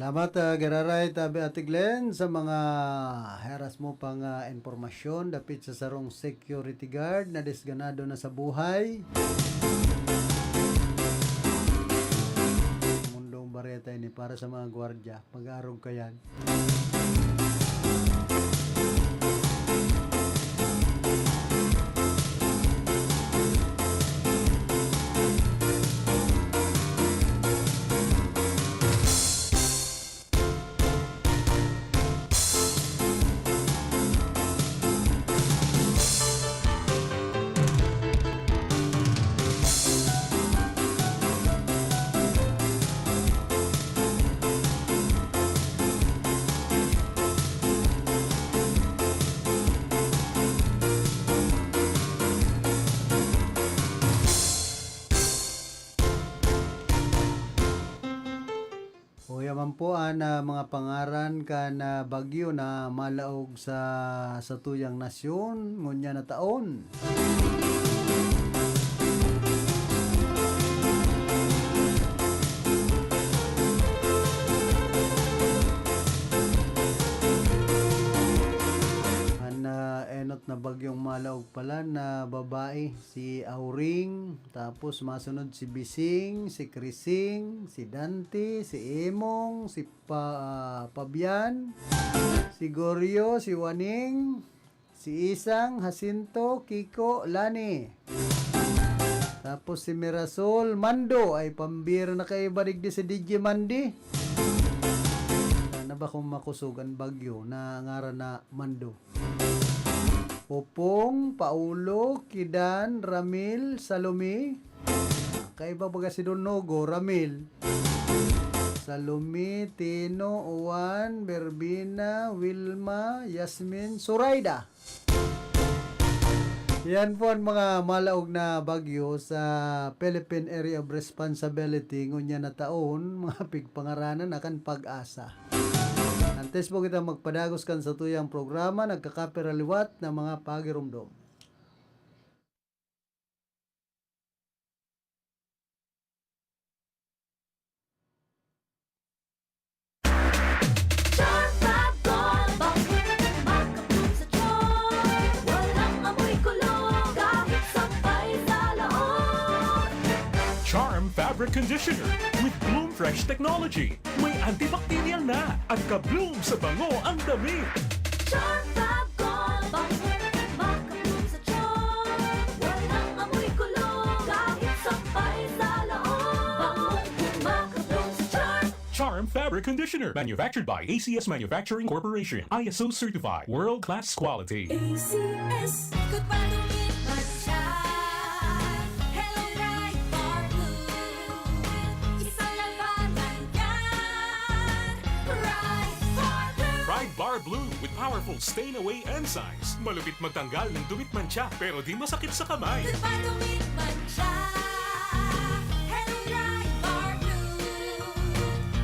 Salamat Gararay Tabi Ate Glenn sa mga heras mo pang informasyon dapit sa sarong security guard na disganado na sa buhay. Mundong bareta ini para sa mga gwardya. Pag-arog kayan. Kampuan na mga pangaran ka na bagyo na malaog sa tuyang nasyon ngunya na taon. Enot na bagyong malaog pala na babae, si Auring, tapos masunod si Bising, si Krising, si Dante, si Emong, si Pabian, si Goryo, si Waning, si Isang, Jacinto, Kiko, Lani. Tapos si Mirasol, Mando, ay pambira na kay barig di si DJ Mandi. Na ba kung makusugan bagyo na ngaran na Mando? Popong, Paulo, Kidan, Ramil, Salome. Kaiba baga si Donogo, Ramil. Salome, Tino, Uwan, Berbina, Wilma, Yasmin, Suraida. Yan po ang mga malaog na bagyo sa Philippine Area of Responsibility ngunya na taon, mga pigpangaranan akan pag-asa. Antes po kita magpadagos kan sa tuyang programa, nagkakapiraliwat na mga pagirumdom. Charm Fabric Conditioner with Bloom Fresh Technology. May antibacterial na at ka-bloom sa bango ang damit. Charm Fab Gold, maka-bloom sa charm. Walang amoy kulong, kahit sampay sa loob. Maka-bloom sa charm. Charm Fabric Conditioner, manufactured by ACS Manufacturing Corporation. ISO certified, world-class quality. ACS, good palungit matcha. Hello Bright Bar Blue. Isang labanan yan. Bright Bar Blue. Pride Bar Blue with powerful stain-away enzymes. Malupit magtanggal ng dumit mancha pero di masakit sa kamay. Good palungit matcha. Hello Bright Bar Blue.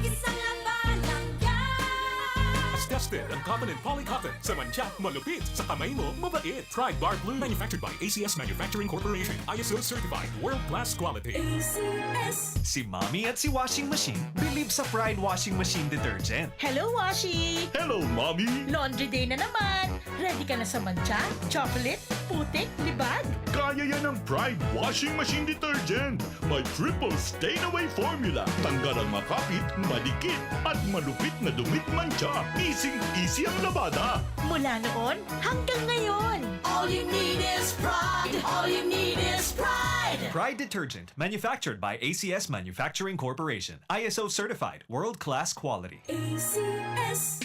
Isang labanan yan. As tested ang cotton and polycotton. Sa mancha, malupit. Sa kamay mo, mabait. Pride Bar Blue, manufactured by ACS Manufacturing Corporation. ISO certified, world-class quality. ACS. Si Mommy at si Washing Machine believe sa Pride Washing Machine Detergent. Hello, Washi! Hello, Mommy! Laundry day na naman! Ready ka na sa mancha, chocolate, putik, libag? Kaya yan ang Pride Washing Machine Detergent. May triple stain-away formula. Tanggal ang makapit, madikit, at malupit na dumit mancha. Easy ang labada. Mula noon hanggang ngayon. All you need is pride. All you need is pride. Pride Detergent, manufactured by ACS Manufacturing Corporation. ISO certified, world-class quality. ACS.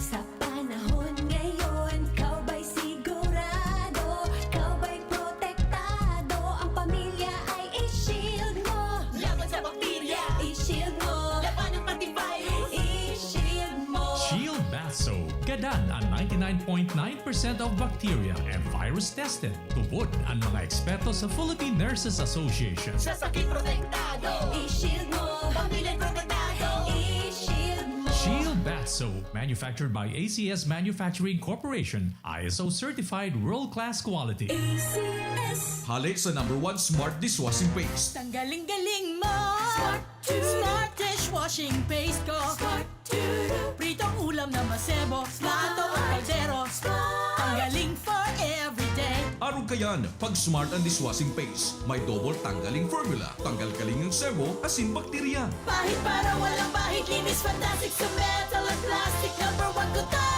Sa panahon ngayon, kau ba'y sigurado? Kau ba'y protektado? Ang pamilya ay i-shield mo. Laban sa bakterya, i-shield mo. Laban ng antivirus, i-shield mo. Shield Bath Soap. Gadan ang 99.9% of bacteria and virus tested. Tubod ang mga eksperto sa Philippine Nurses Association. Sa sakit protektado, i-shield mo. Pamilya protektado, i-shield mo. Shield Bath Soap, manufactured by ACS Manufacturing Corporation, ISO certified world-class quality. ACS. Halik sa #1 Smart Dishwashing Paste. Tanggaling-galing mo! Smart Smart dishwashing paste ko! Smart Pritong ulam na masebo, plato o kaldero. Tanggaling for everyday. Araw kayan, pag Smart ang Dishwashing Paste, may double tanggaling formula. Tanggal kaling ng sebo, asin bakterya. Pahit para walang bahid, linis fantastic sa metal at plastic. #1 ko to!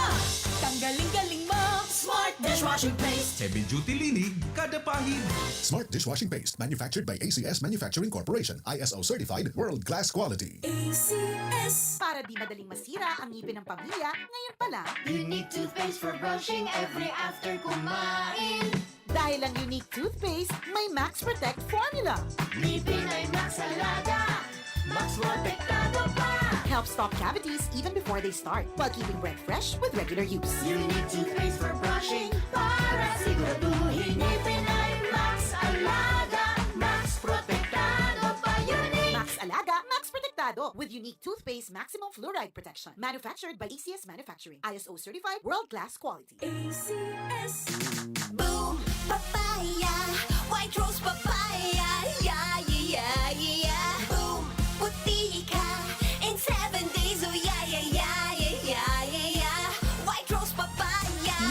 Tanggaling-galing mo! Smart dishwashing paste. Heavy duty linig, kada pahid. Smart Dishwashing Paste, manufactured by ACS Manufacturing Corporation. ISO certified, world-class quality. ACS. Para di madaling masira ang ngipin ng pamilya, ngayon pa lang. Unique toothpaste for brushing every after kumain. Dahil ang unique toothpaste, may Max Protect formula. Ngipin ay Max Alaga. Max Protektado pa. Helps stop cavities even before they start, while keeping breath fresh with regular use. Unique toothpaste for brushing para siguraduhin ngipin ay Max Alaga. Max Protektado pa. Unique. Max Alaga, Max Protektado. with unique toothpaste maximum fluoride protection. Manufactured by ACS Manufacturing. ISO certified world-class quality. ACS. Boom, papaya. White rose papaya. Yeah, yeah, yeah. Boom, puti ka. In 7 days, oh yeah, yeah, yeah, yeah, yeah, yeah. White rose papaya.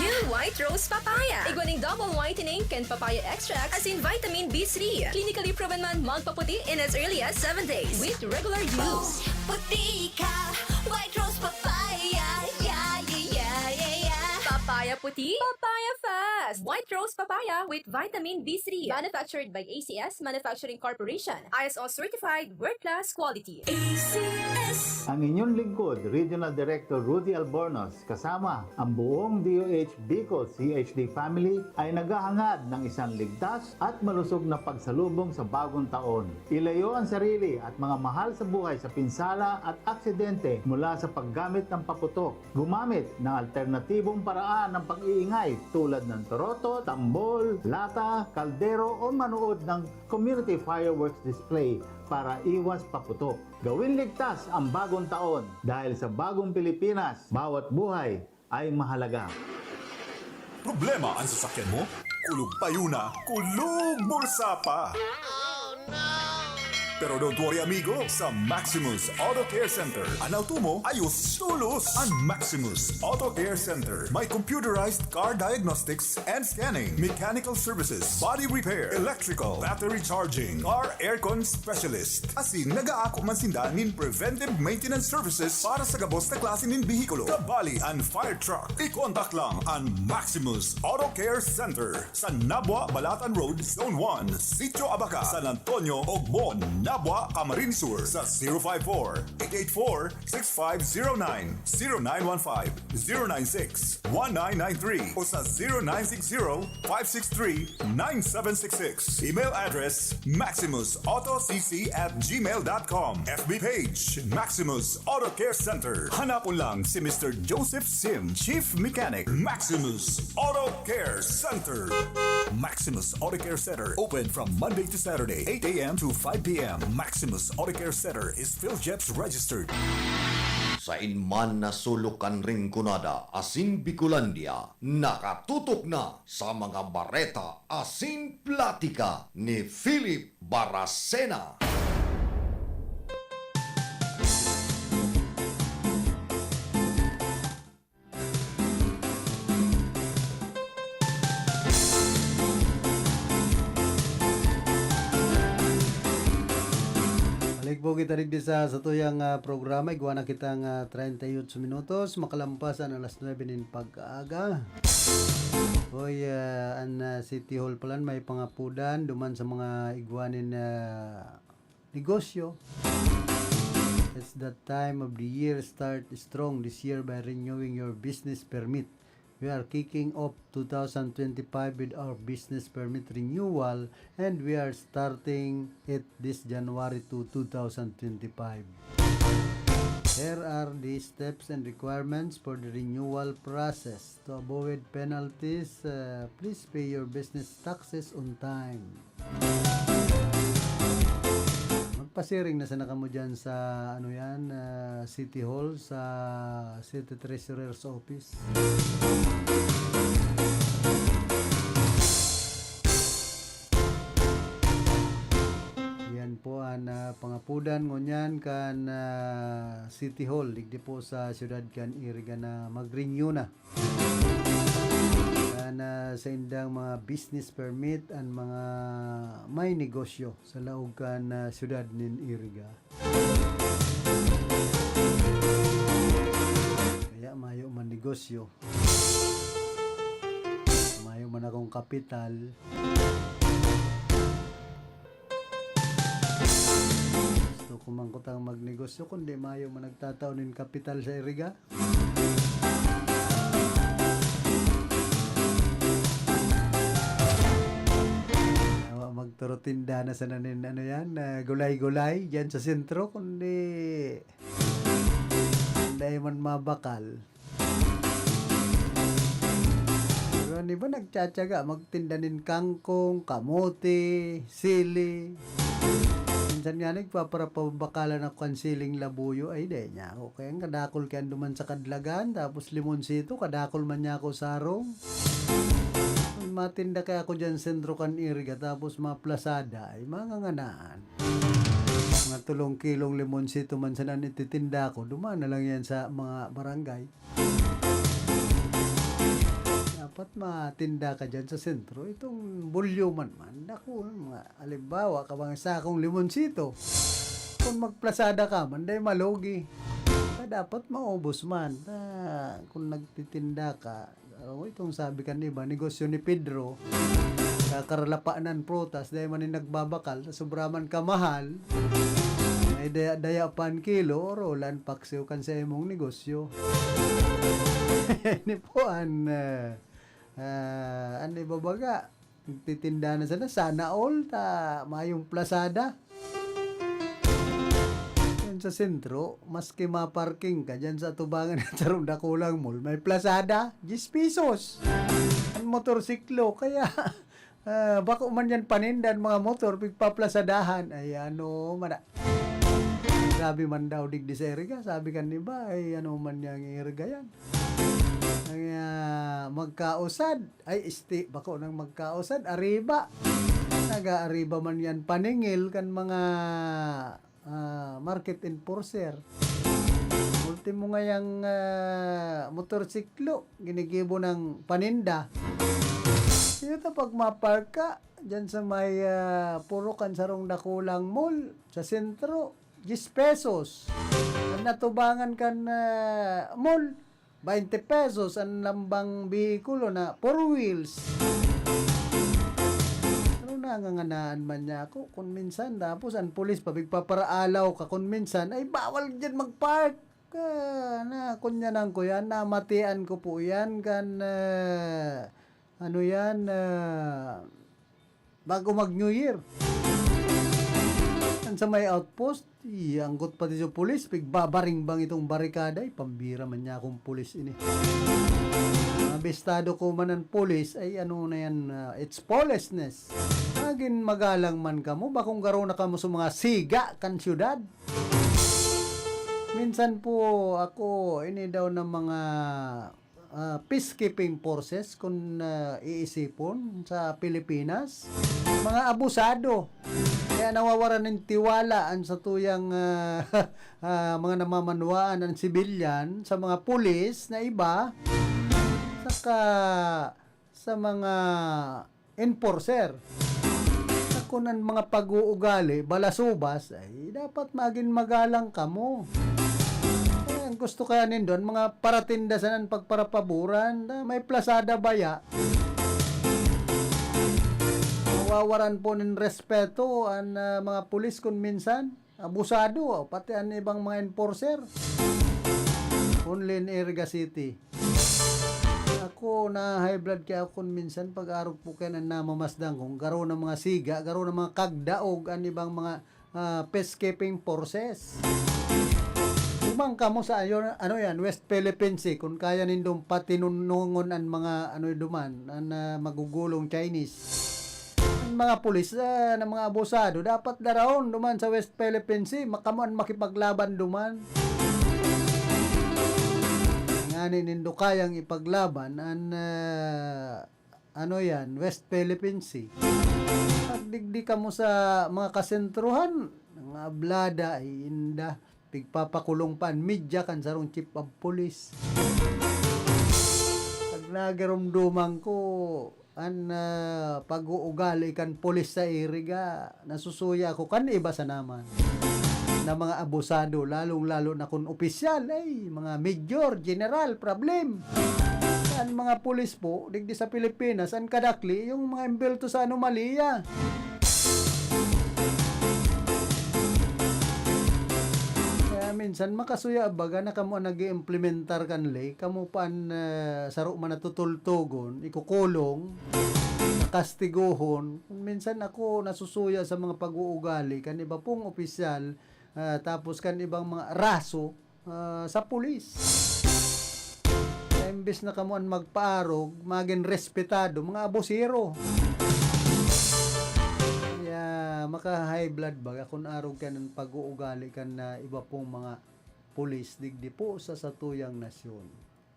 New White Rose Papaya. Iguaning double whitening and papaya extract as in vitamin B3. Clinically proven man magpaputi in as early as 7 days with regular use. Puti ka. White rose papaya. Yeah, yeah, yeah, yeah, yeah. Papaya puti, papaya fast. White Rose Papaya with vitamin B3. Manufactured by ACS Manufacturing Corporation. ISO certified world-class quality. ACS. Ang inyong lingkod, Regional Director Rudy Albornoz, kasama ang buong DOH Bicol CHD family ay naghahangad ng isang ligtas at malusog na pagsalubong sa bagong taon. Ilayo ang sarili at mga mahal sa buhay sa pinsala at aksidente mula sa paggamit ng paputok. Gumamit ng alternatibong paraan ng pag-iingay tulad ng toroto, tambol, lata, kaldero o manood ng community fireworks display para iwas paputok. Gawin ligtas ang bagong taon dahil sa bagong Pilipinas, bawat buhay ay mahalaga. Problema ang sasakyan mo? Kulog payo na, kulog bulsa pa! Pero don't worry amigo, sa Maximus Auto Care Center, ang auto mo ayos tulos. Ang Maximus Auto Care Center may computerized car diagnostics and scanning, mechanical services, body repair, electrical, battery charging, car aircon specialist. Asin nag-aako man sinda nin preventive maintenance services para sa gabos na klase nin bihikulo, kabali and fire truck. I-contact lang ang Maximus Auto Care Center sa Nabwa, Balatan Road, Zone 1, Sitio Abaca, San Antonio, Ogbon, Nabwa, Camarines Sur sa 054-884-6509, 0915-096-1993 o sa 0960-563-9766. Email address maximusautocc@gmail.com. FB page Maximus Auto Care Center. Hanapon lang si Mr. Joseph Sim, Chief Mechanic. Maximus Auto Care Center. Maximus Auto Care Center open from Monday to Saturday, 8 a.m. to 5 p.m. Maximus Auto Care Center is PhilJeps registered. Sa inman na sulukan ring kunada, asin Bicolandia, nakatutok na sa mga bareta asin platika ni Philip Baracena. Po kita rin sa tuyang programa, igwa na kitang 38 minutos, makalampasan alas 9 nin pag-aga. Hoy, ang City Hall Plan may pangapudan duman sa mga igwanin negosyo. It's that time of the year. Start strong this year by renewing your business permit. We are kicking off 2025 with our business permit renewal and we are starting it this January to 2025. Here are the steps and requirements for the renewal process. To avoid penalties, please pay your business taxes on time. Magpasiring na sana kamo dyan sa City Hall, sa City Treasurer's Office. Yan po ang pangapudan ngunyan kan City Hall, digdi po sa siyudad kan Iriga na mag-renew na. Sa indang mga business permit ang mga may negosyo sa laog kan siyudad nin Iriga. Kaya mayo man negosyo, mayo man akong kapital, gusto ko man kutang magnegosyo kundi mayo man nagtataon nin kapital sa Iriga. Magturutinda na sa nanin gulay-gulay dyan sa sentro kundi hindi man mabakal. Pero hindi ba nagtsatsaga magtindanin kangkong, kamote, sili, minsan nga nagpaparapabakalan ako kan siling labuyo, ay di niya ako. Kaya kadakol kaya duman sa kadlagan, tapos limonsito, kadakol man niya ako sarong. Matinda kaya ako dyan sentro kan Iriga, tapos maplasada, ay mga nganaan. Mga 3 kilong limonsito man sa nanititinda ko, dumaan na lang yan sa mga barangay. Dapat matinda ka dyan sa sentro. Itong bulyo man. Naku, mga alimbawa, kabang sakong limonsito. Kung magplasada ka man, day malugi. Dapat maubos man. Kung nagtitinda ka, itong sabi kan iba, negosyo ni Pedro, kakaralapaanan prutas, dahil man nagbabakal, sobraman kamahal, may daya pan kilo, rolan paksiw kan sa imong negosyo. Ini po ano ibabaga, titinda na sana all, mayong plasada. Yan sa sentro, maski maparking ka dyan sa tubangan at sarong dakulang mall, may plasada, 10 pesos. Ang motorsiklo, kaya bako man yan panindan mga motor, pigpaplasadahan, ay ano man. Sabi man daw digdi sa Iriga, sabi kan iba, ay ano man yang Iriga yan. Kaya magkausad, ay bako nang magkausad, ariba. Naga-ariba man yan paningil kan mga market enforcer. Ultimo nga yung motorsiklo, ginigibo ng paninda. Ito pag mapark ka, dyan sa may puro kan sarong dakulang mall, sa sentro, 10 pesos. Ang natubangan kan mall, 20 pesos ang lambang bihikulo na 4 wheels. Ano nanganganaan man niya ako kung minsan, tapos ang pulis pabigpaparaalaw ka kung minsan, ay bawal dyan magpark. Na kunyanan ko yan, namatian ko po yan kan ano yan bago mag New Year. Sa may outpost, anggot pati sa pulis, pigbabaring bang itong barikada, ay pambira man niya akong pulis ini. Abestado ko man ang pulis, ay ano na yan, it's lawlessness. Naging magalang man ka mo, bakong garo na ka mo sa mga siga kan syudad. Minsan po ako, ini daw ng mga peacekeeping forces kung iisipon sa Pilipinas, mga abusado. Kaya nawawaran ng tiwala sa tuyang mga namamanwaan ng sibilyan sa mga pulis na iba, saka sa mga enforcer. Kung ang mga pag-uugali, balasubas, ay dapat maging magalang ka mo. Ang gusto kaya nindon, mga paratindasan ng pagparapaburan, may plasada baya. Mawawaran po ng respeto ang mga pulis kung minsan, abusado, pati ang ibang mga enforcer. Only in Iriga City. Ako na high blood kaya kung minsan pag-arog po kayo na namamasdang kung garo ng mga siga, garo ng mga kagdaog, ang ibang mga peacekeeping forces. Umang ka mo sa ano yan, West Philippines kung kaya nindong patinunungon ang mga ano duman, ang magugulong Chinese. Ang mga pulis na mga abusado, dapat daraon duman sa West Philippines, makamuan makipaglaban duman. Nganin nindo kayang ipaglaban ang ano yan, West Philippines Sea. Pagdigdi ka mo sa mga kasentruhan, mga blada ay inda, pigpapakulong pa media kan sarong chief of police. Pag nagarumduman ko ang pag-uugali kan police sa Iriga, nasusuya ko kan iba sa naman na mga abusado, lalong-lalo na kung opisyal, ay mga major, general, problem. Ang mga pulis po, digdi sa Pilipinas, ang kadakli, yung mga imbelto sa anomalya. Kaya minsan, makasuya baga na kamo nag-implementar kanli, kamo pan saro man natutultugon, ikukulong, nakastiguhon. Minsan ako nasusuya sa mga pag-uugali, kan iba pong opisyal, tapos kan ibang mga raso sa pulis. Imbes na kamuan magpaarog, maging respetado, mga abusero. Kaya maka-high blood ba kung araw ka ng pag-uugali ka na iba pong mga pulis digdi po sa satuyang nasyon.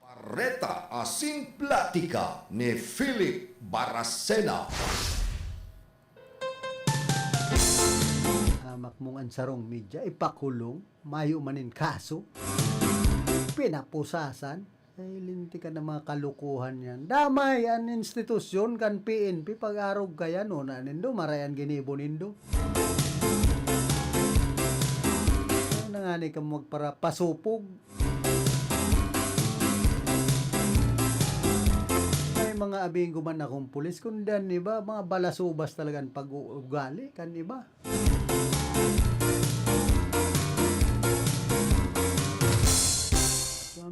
Bareta Asin Platica ni Philip Baracena. Hamak mong ansarong media, ipakulong, mayo manin kaso, pinapusasan, ay linti ka na mga kalukuhan yan. Damay ang institusyon kan PNP pag-arog kaya no na nindo, marayan ginibo nindo. Nangani ka magpara pasupog. May mga abing guman akong pulis, kundan iba, mga balasubas talagang pag-ugali kan iba.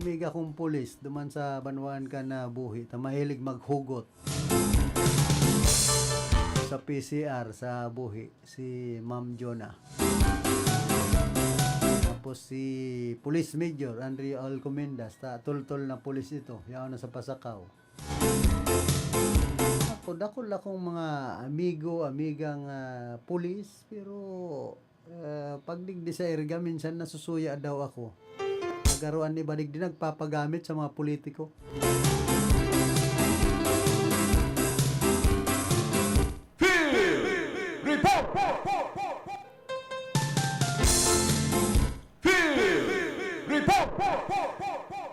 Amiga kong pulis, duman sa Banwan ka na buhi, ta mahilig maghugot sa PCR sa buhi, si Ma'am Jonah. Tapos si Police Major Andrea Alcomendas, ta tol-tol na pulis ito, yaw na sa Pasakaw. Ako akong mga amigang pulis, pero pagdigdi sa irga, minsan nasusuya daw ako. Nagaroan ni Badig din nagpapagamit sa mga politiko.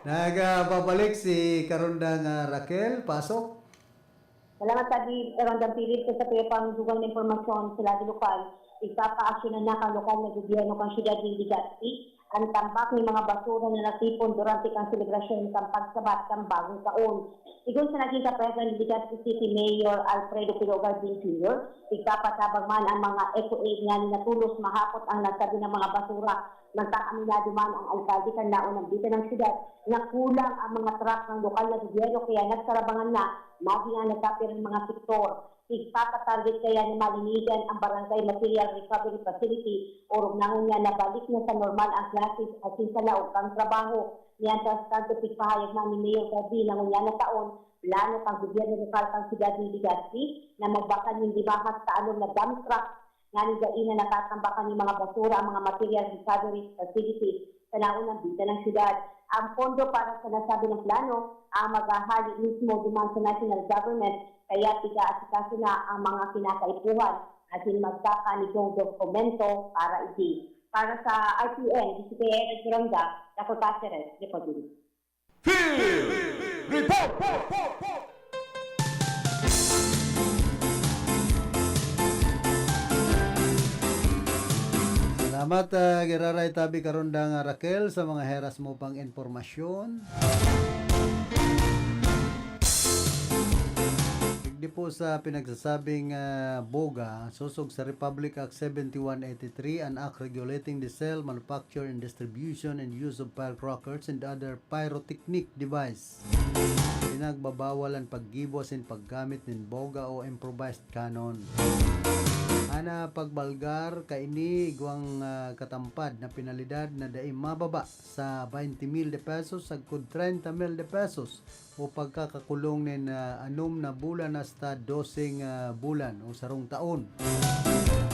Nagpapalik si Karundang Raquel, pasok. Salamat tadi Rondang Philip sa pangdugang ng impormasyon sa lagi lokal. Ipapa-aksyonan na kang lokal na gobyerno kang siyudad ng Legazpi ang tambak ng mga basura na natipon durante kang selebrasyon ng pagsabat ng bagong taon. Igon sa naging kapresan ng Legazpi City Mayor Alfredo Pilogar Jr., ikapatabang man ang mga eco-aid nga natulos mahakot ang nasabi ng mga basura. Nagtaaminado man ang alkalde kan naon ng bita ng siyudad na kulang ang mga truck ng lokal na gobyerno kaya nagsarabangan na maging ang nagkapir ng mga sektor. Ipapa-target kaya ni malinigan ang Barangay Material Recovery Facility o nangon niya na balik na sa normal ang classes at sa laog kang trabaho. Niyan sa tanto pagpahayag na ni Mayor Gabi na ngunya na taon, plano kang gobyerno lokal kang siyudad ng Legazpi na magbakan yung dibahas sa anong na dump truck nga ni Gaina natatambakan ni mga basura ang mga material recovery facility sa naunang bita ng siyudad. Ang pondo para sa nasabi ng plano ang maghahali mismo duman sa national government kaya tiga-asikaso na ang mga kinakaipuhan at magkaka nitong dokumento para iti. Para sa RTN, Disipaya Eric Ronda, Dr. Cáceres, Reporting. Salamat Giraray Tabi Karundang Raquel sa mga heras mo pang informasyon. Hindi po sa pinagsasabing boga, susog sa Republic Act 7183, an act regulating the sale, manufacture, and distribution and use of firecrackers and other pyrotechnic device. Pinagbabawalan paggibos and paggamit ng boga o improvised cannon. Ana pagbalgar kaini igwang katampad na penalidad na daim mababa sa 20,000 pesos sagkod 30,000 pesos o pagkakakulong nin 6 na bulan hasta 12 bulan o sarong taon.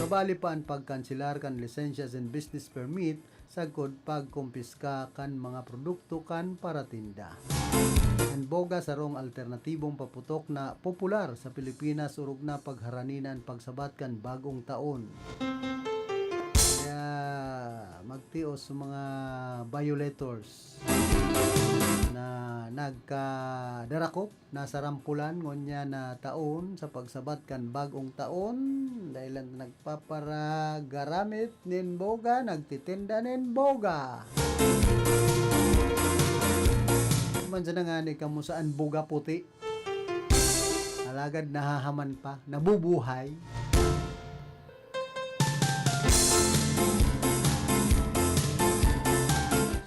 Kabali pa ang pagkanselar kan lisensyas and business permit sagkod pagkumpiska kan mga produkto kan para tinda. Ang boga sarong alternatibong paputok na popular sa Pilipinas urog na pagharaninan pagsabat kan bagong taon. Kaya magtios sa mga violators na nagkadarakop nasa rampulan ngonya na taon sa pagsabat kan bagong taon dahil nagpapara garamit nin boga nagtitinda nin boga. Man sa nangani ka mo saan boga puti alagad nahahaman pa nabubuhay.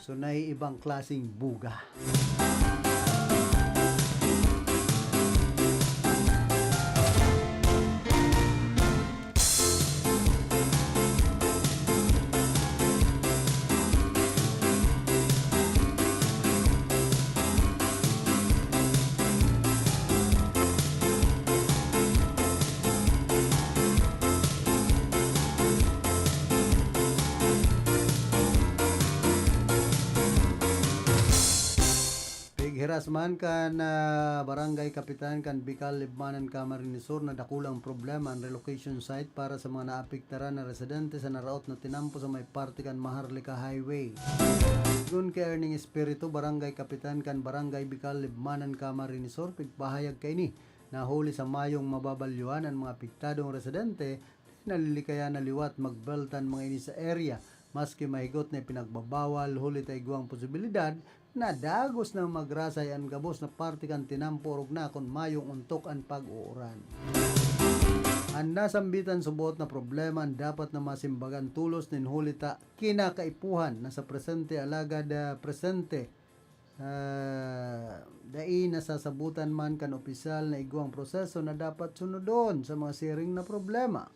So ibang klaseng buga. Giras man kan barangay kapitan kan Bicol Libmanan Camarines Sur na dakulang problema ang relocation site para sa mga naapektaran na residente sa naraot na tinampo sa may parte kan Maharlika Highway. Gun kay Erning Espiritu barangay kapitan kan barangay Bicol Libmanan Camarines Sur pigpahayag kay ni nahuli sa mayong mababalyuan ang mga apektadong residente nalilikaya na liwat magbeltan mga ini sa area maski mahigot na pinagbabawal huli taygwang posibilidad na dagos na magrasay ang gabos na parte kan tinampurog na kon mayong untok ang pag-uuran. Ang nasambitan subot na problema ang dapat na masimbagan tulos nin hulita kinakaipuhan na sa presente alagad presente dai nasasabutan man kan opisyal na igwang proseso na dapat sunodon sa mga siring na problema.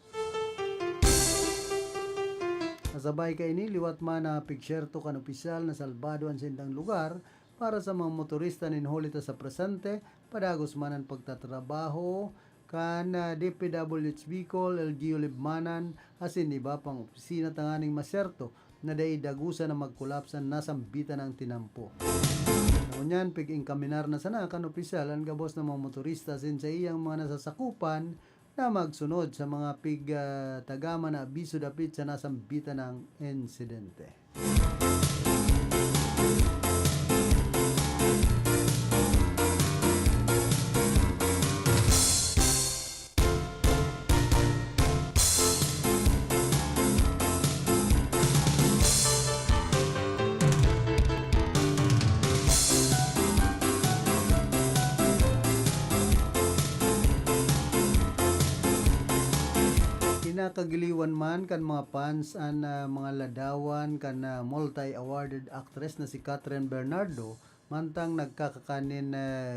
Kasabay kay ni liwat man na pigsyerto kan opisyal na salbado ang sindang lugar para sa mga motorista nin hulita sa presente padagos man ang pagtatrabaho kan DPWH Bicol, LGU Libmanan asin iba pang opisina tanganing masyerto na dai dagusa na magkolapsan nasambitan ang tinampo. Ngunyan pig-inkaminar na sana kan opisyal ang gabos ng mga motorista sin sa iyang mga nasasakupan na magsunod sa mga tagama na abiso dapit sa nasambitan ng insidente. Kagiliwan man kan mga fans an mga ladawan kan multi-awarded actress na si Catherine Bernardo mantang nagkakakanin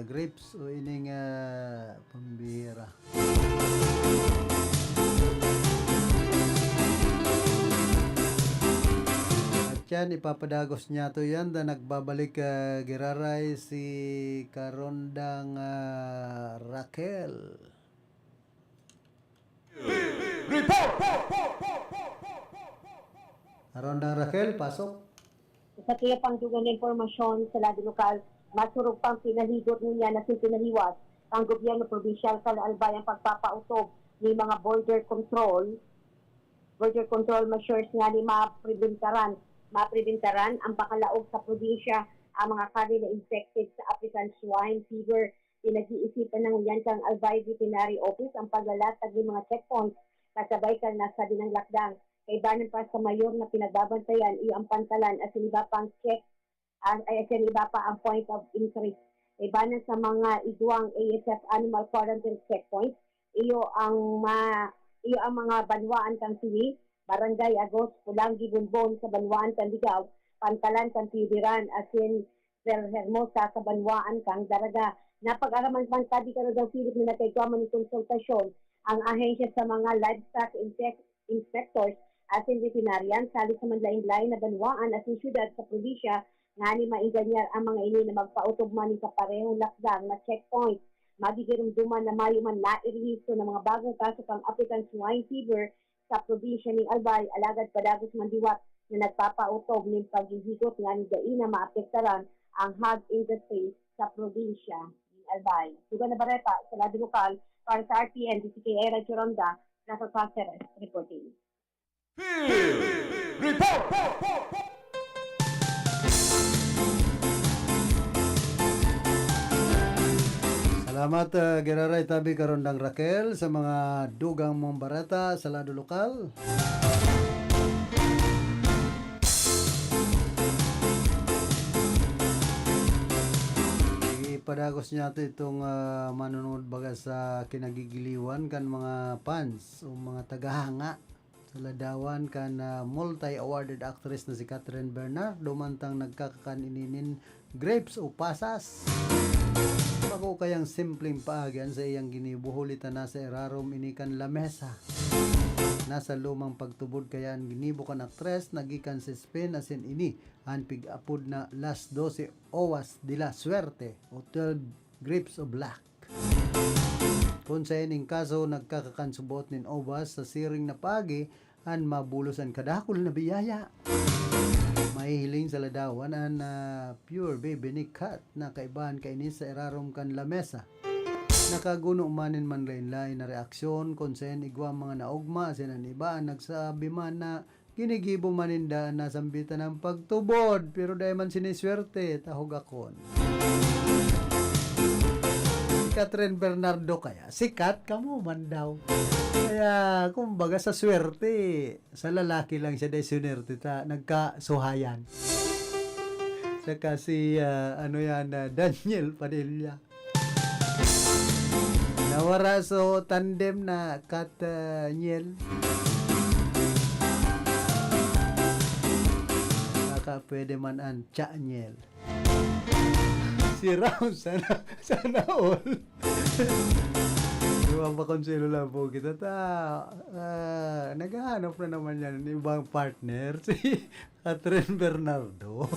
grapes o ining pambira. At yan ipapadagos niya to yan da nagbabalik giraray si Karondang Raquel. Karondang Raquel, pasok. Sa kaya pang dugang informasyon sa lado lokal, masurog pang pinahigot niya na sintinaliwas ang gobyerno provincial Albay ang pagpapautob ng mga border control measures nga ni mapreventaran ang pakalaog sa probinsya ang mga kani na infected sa African swine fever. Pinag-iisipan ng yan kang Albay Veterinary Office ang paglalatag ng mga checkpoints kasabay ka na sa dinang lakdang. Kaibanan pa sa mayor na pinagbabantayan iyo ang pantalan at iba pang check iba pa ang point of interest. Kaibanan sa mga igwang ASF Animal Quarantine Checkpoints iyo ang mga banwaan kang Siwi, Barangay Agos, Pulangi, Bunbon sa banwaan kang Ligaw, pantalan kang Tibiran asin Hermosa sa banwaan kang Daraga. Napag-araman pang tabi ka daw Philip na nagkaigaman ng konsultasyon ang ahensya sa mga livestock inspectors asin veterinarian sali sa manlain-lain na banwaan asin syudad sa probinsya nga ni mainganyar ang mga ini na magpautob man sa parehong lakdang na checkpoint. Magigirumduman na mayo man nairehistro ng mga bagong kaso kang African swine fever sa probinsya ng Albay alagad padagos mandiwat na nagpapautob ng paghihigot nga ni daina maapektaran ang hog industry sa probinsya ng Albay. Dugan na Bareta sa lado lokal para sa RTN, DCKA Radyo Ronda, nasa Cáceres reporting. Salamat Giraray tabi Karondang Raquel sa mga dugang mong barata sa lado lokal. Padagos niya itong manunod baga sa kinagigiliwan kan mga fans o mga tagahanga sa ladawan kan multi-awarded actress na si Catherine Bernardo mantang nagkakakaninin grapes o pasas. Ako kayang simpleng paagyan sa iyang ginibuhulitan na sa erarom inikan lamesa. Nasa lumang pagtubod kaya ang ginibo kan actress nagikan sa Spain asin ini ang pig-apod na Las 12 Owas de la Suerte o 12 Grapes of Black. Kung sa ining kaso nagkakakansubot nin Owas sa siring na pagi an mabulos ang kadakol na biyaya. mahihiling sa ladawan an pure baby ni kat na kaibahan kainis sa irarom kan lamesa. Nakaguno manin man lain-lain na reaksyon kung saan igwa mga naugma sinan iba nagsabi man na ginigibo maninda na sambitan ng pagtubod pero dahil man siniswerte tahog akon. Si Catherine Bernardo kaya sikat kamo man daw. Kaya kumbaga sa swerte sa lalaki lang siya dahil swerte ta nagkasuhayan. Saka si Daniel Padilla. Nawara so tandem na Katniel. Baka pwede man ang Chaniel. Si Ram sana all. Yung makonselo lang po kita naghahanap na naman yan ng ibang partner si Catherine Bernardo.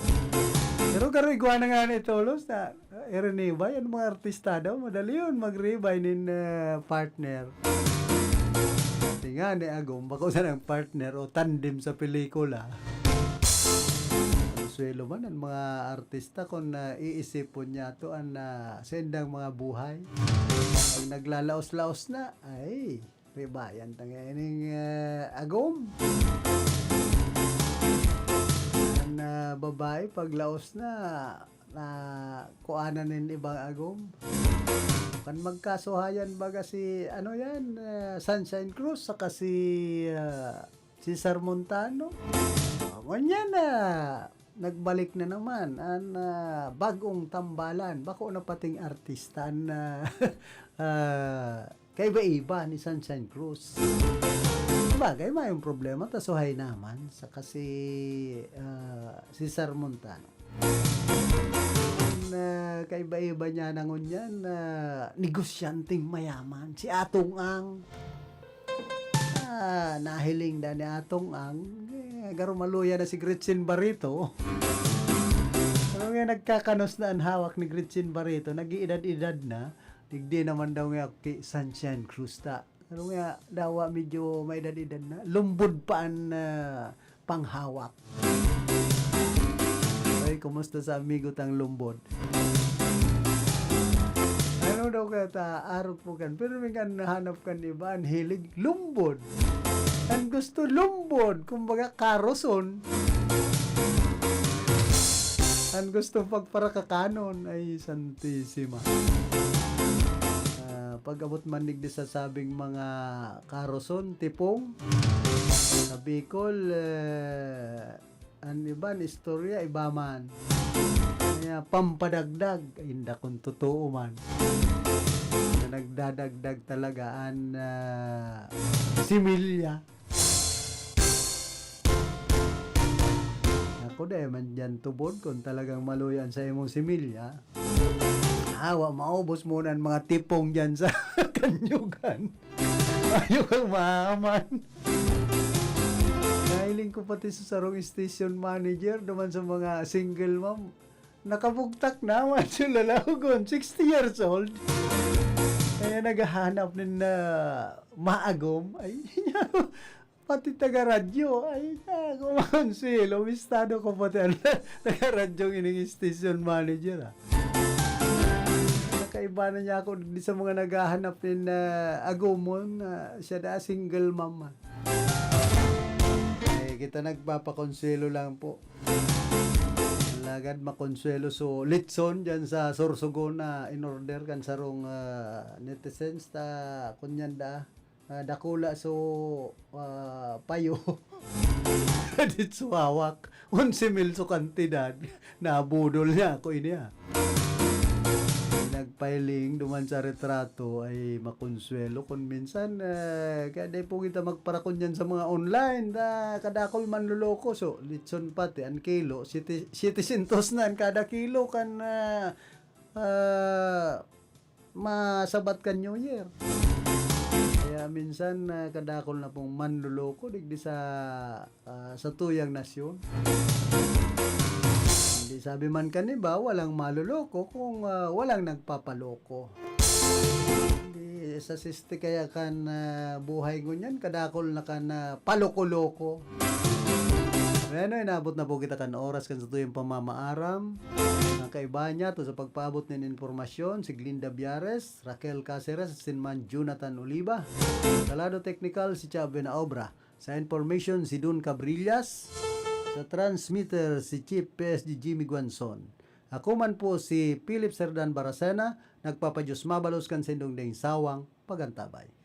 Pero igwa na nga ni Tolos na i-renew yan mga artista daw. Madali yun mag-rebuy nin partner. Kasi nga ni Agom, bako sa ng partner o tandem sa pelikula. Swelo man ang mga artista kung iisipon niya to ang sendang mga buhay. Ang naglalaos-laos na, ay, rebayan tanganing Agom. Babae paglaos na kuanan nin ibang Agom kan magkasuhayan baga si Sunshine Cruz saka si Cesar Montano ganyan na nagbalik na naman ang bagong tambalan bako na pating artista na kaiba-iba ni Sunshine Cruz. Bagay may yung problema tasuhay naman sa kasi Cesar Montano na kaiba-iba niya nangon yan negosyanteng mayaman si Atong Ang nahiling na ni Atong Ang garumaluya na si Gretchen Barreto pero nga nagkakanos na ang hawak ni Gretchen Barreto nag-iedad-edad na digdi naman daw nga kay Sunshine Cruz ta. Pero nga, dawa medyo may edad-edad na. Lumbod pa ang panghawak. Ay, kumusta sa amigo tang lumbod? Ano daw kaya arok po kan? Pero may kan nahanap kan iba, ang hilig, lumbod. Ang gusto, lumbod. Kumbaga, karoson. Ang gusto pagparakakanon ay Santissima. Pag-abot manig di sa sabing mga karoson, tipong sa Bicol ang iban istorya iba man kaya pampadagdag hindi kung totoo man na nagdadagdag talaga ang similya ako dahil man dyan tubod kung talagang maluyan sa imong similya awa maubos muna ang mga tipong dyan sa kanyugan. Ayaw kang maaman. Nahiling ko pati sa sarong station manager naman sa mga single mom. Nakabugtak naman yung lalagon, 60 years old. Kaya naghahanap din na maagom. Ay, pati taga-radyo. Ay, kumansilo. Mistado ko pati ang taga-radyo ining station manager. Kaiba na niya ako di sa mga naghahanap din na agumon siya na single mama. Kita nagpapakonselo lang po. Lagad makonsuelo so litson dyan sa Sorsogon na in-order kan sarong netizens ta kunyan dakula so payo. Dito hawak 11,000 so kantidad na budol niya ako ini nagpiling duman sa retrato ay makonsuelo kung minsan kada po kita magparakon yan sa mga online kadakol man luloko so litson pati ang kilo 700 na ang kada kilo kan masabat kan New Year kaya minsan kadakol na pong manluloko digdi sa tuyang nasyon. Sabi man kaniba, walang maluloko kung walang nagpapaloko. Hindi, sa siste kaya kan buhay ngunyan, kadakol na kan paloko-loko. Bueno, inabot na po kita kan oras kan sa tuyong pamamaaram. Ang kaiba niya to sa pagpaabot ng informasyon, si Glinda Biares, Raquel Caceres, Sinman Jonathan Oliva. Sa lado technical, si Chave na Obra. Sa information, si Dun Cabrillas. Sa transmitter, si Chief PSG Jimmy Guanzon. Ako man po si Philip Serdan Baracena, nagpapadyos mabalos kan sendong ding sawang pagantabay.